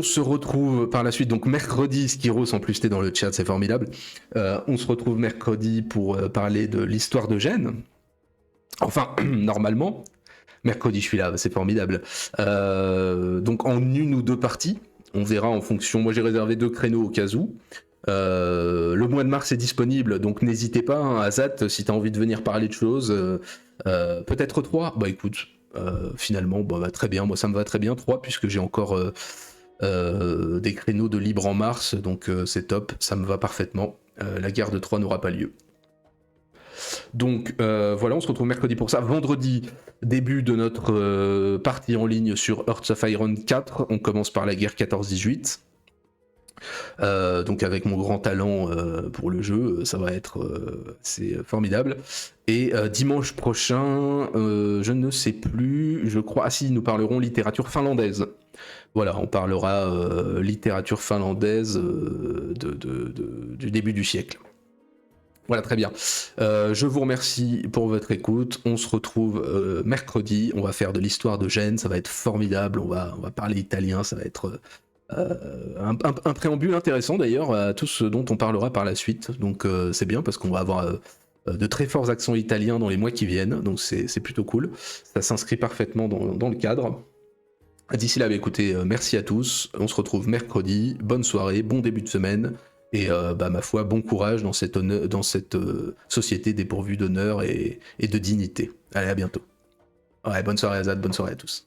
se retrouve par la suite, donc mercredi, Skiros, en plus t'es dans le chat, c'est formidable. On se retrouve mercredi pour parler de l'histoire de Gênes. Enfin, normalement, mercredi je suis là, c'est formidable. Donc en une ou deux parties, on verra en fonction. Moi j'ai réservé 2 créneaux au cas où. Le mois de mars est disponible, donc n'hésitez pas, hein, Azat, si tu as envie de venir parler de choses. Peut-être 3. Bah écoute, finalement, bah, très bien, moi ça me va très bien, 3, puisque j'ai encore des créneaux de libre en mars, donc c'est top, ça me va parfaitement. La guerre de 3 n'aura pas lieu. Donc voilà, on se retrouve mercredi pour ça. Vendredi, début de notre partie en ligne sur Hearts of Iron 4. On commence par la guerre 14-18. Donc avec mon grand talent pour le jeu, ça va être c'est formidable. Et dimanche prochain, je ne sais plus, je crois, ah si, nous parlerons littérature finlandaise. Voilà, on parlera littérature finlandaise du début du siècle. Voilà, très bien. Je vous remercie pour votre écoute. On se retrouve mercredi. On va faire de l'histoire de Gênes. Ça va être formidable. On va parler italien. Ça va être un préambule intéressant d'ailleurs à tout ce dont on parlera par la suite. Donc c'est bien parce qu'on va avoir de très forts accents italiens dans les mois qui viennent. Donc c'est plutôt cool. Ça s'inscrit parfaitement dans le cadre. D'ici là, bah, écoutez, merci à tous. On se retrouve mercredi. Bonne soirée, bon début de semaine. Et ma foi, bon courage dans cette société dépourvue d'honneur et de dignité. Allez, à bientôt. Ouais, bonne soirée Azad, bonne soirée à tous.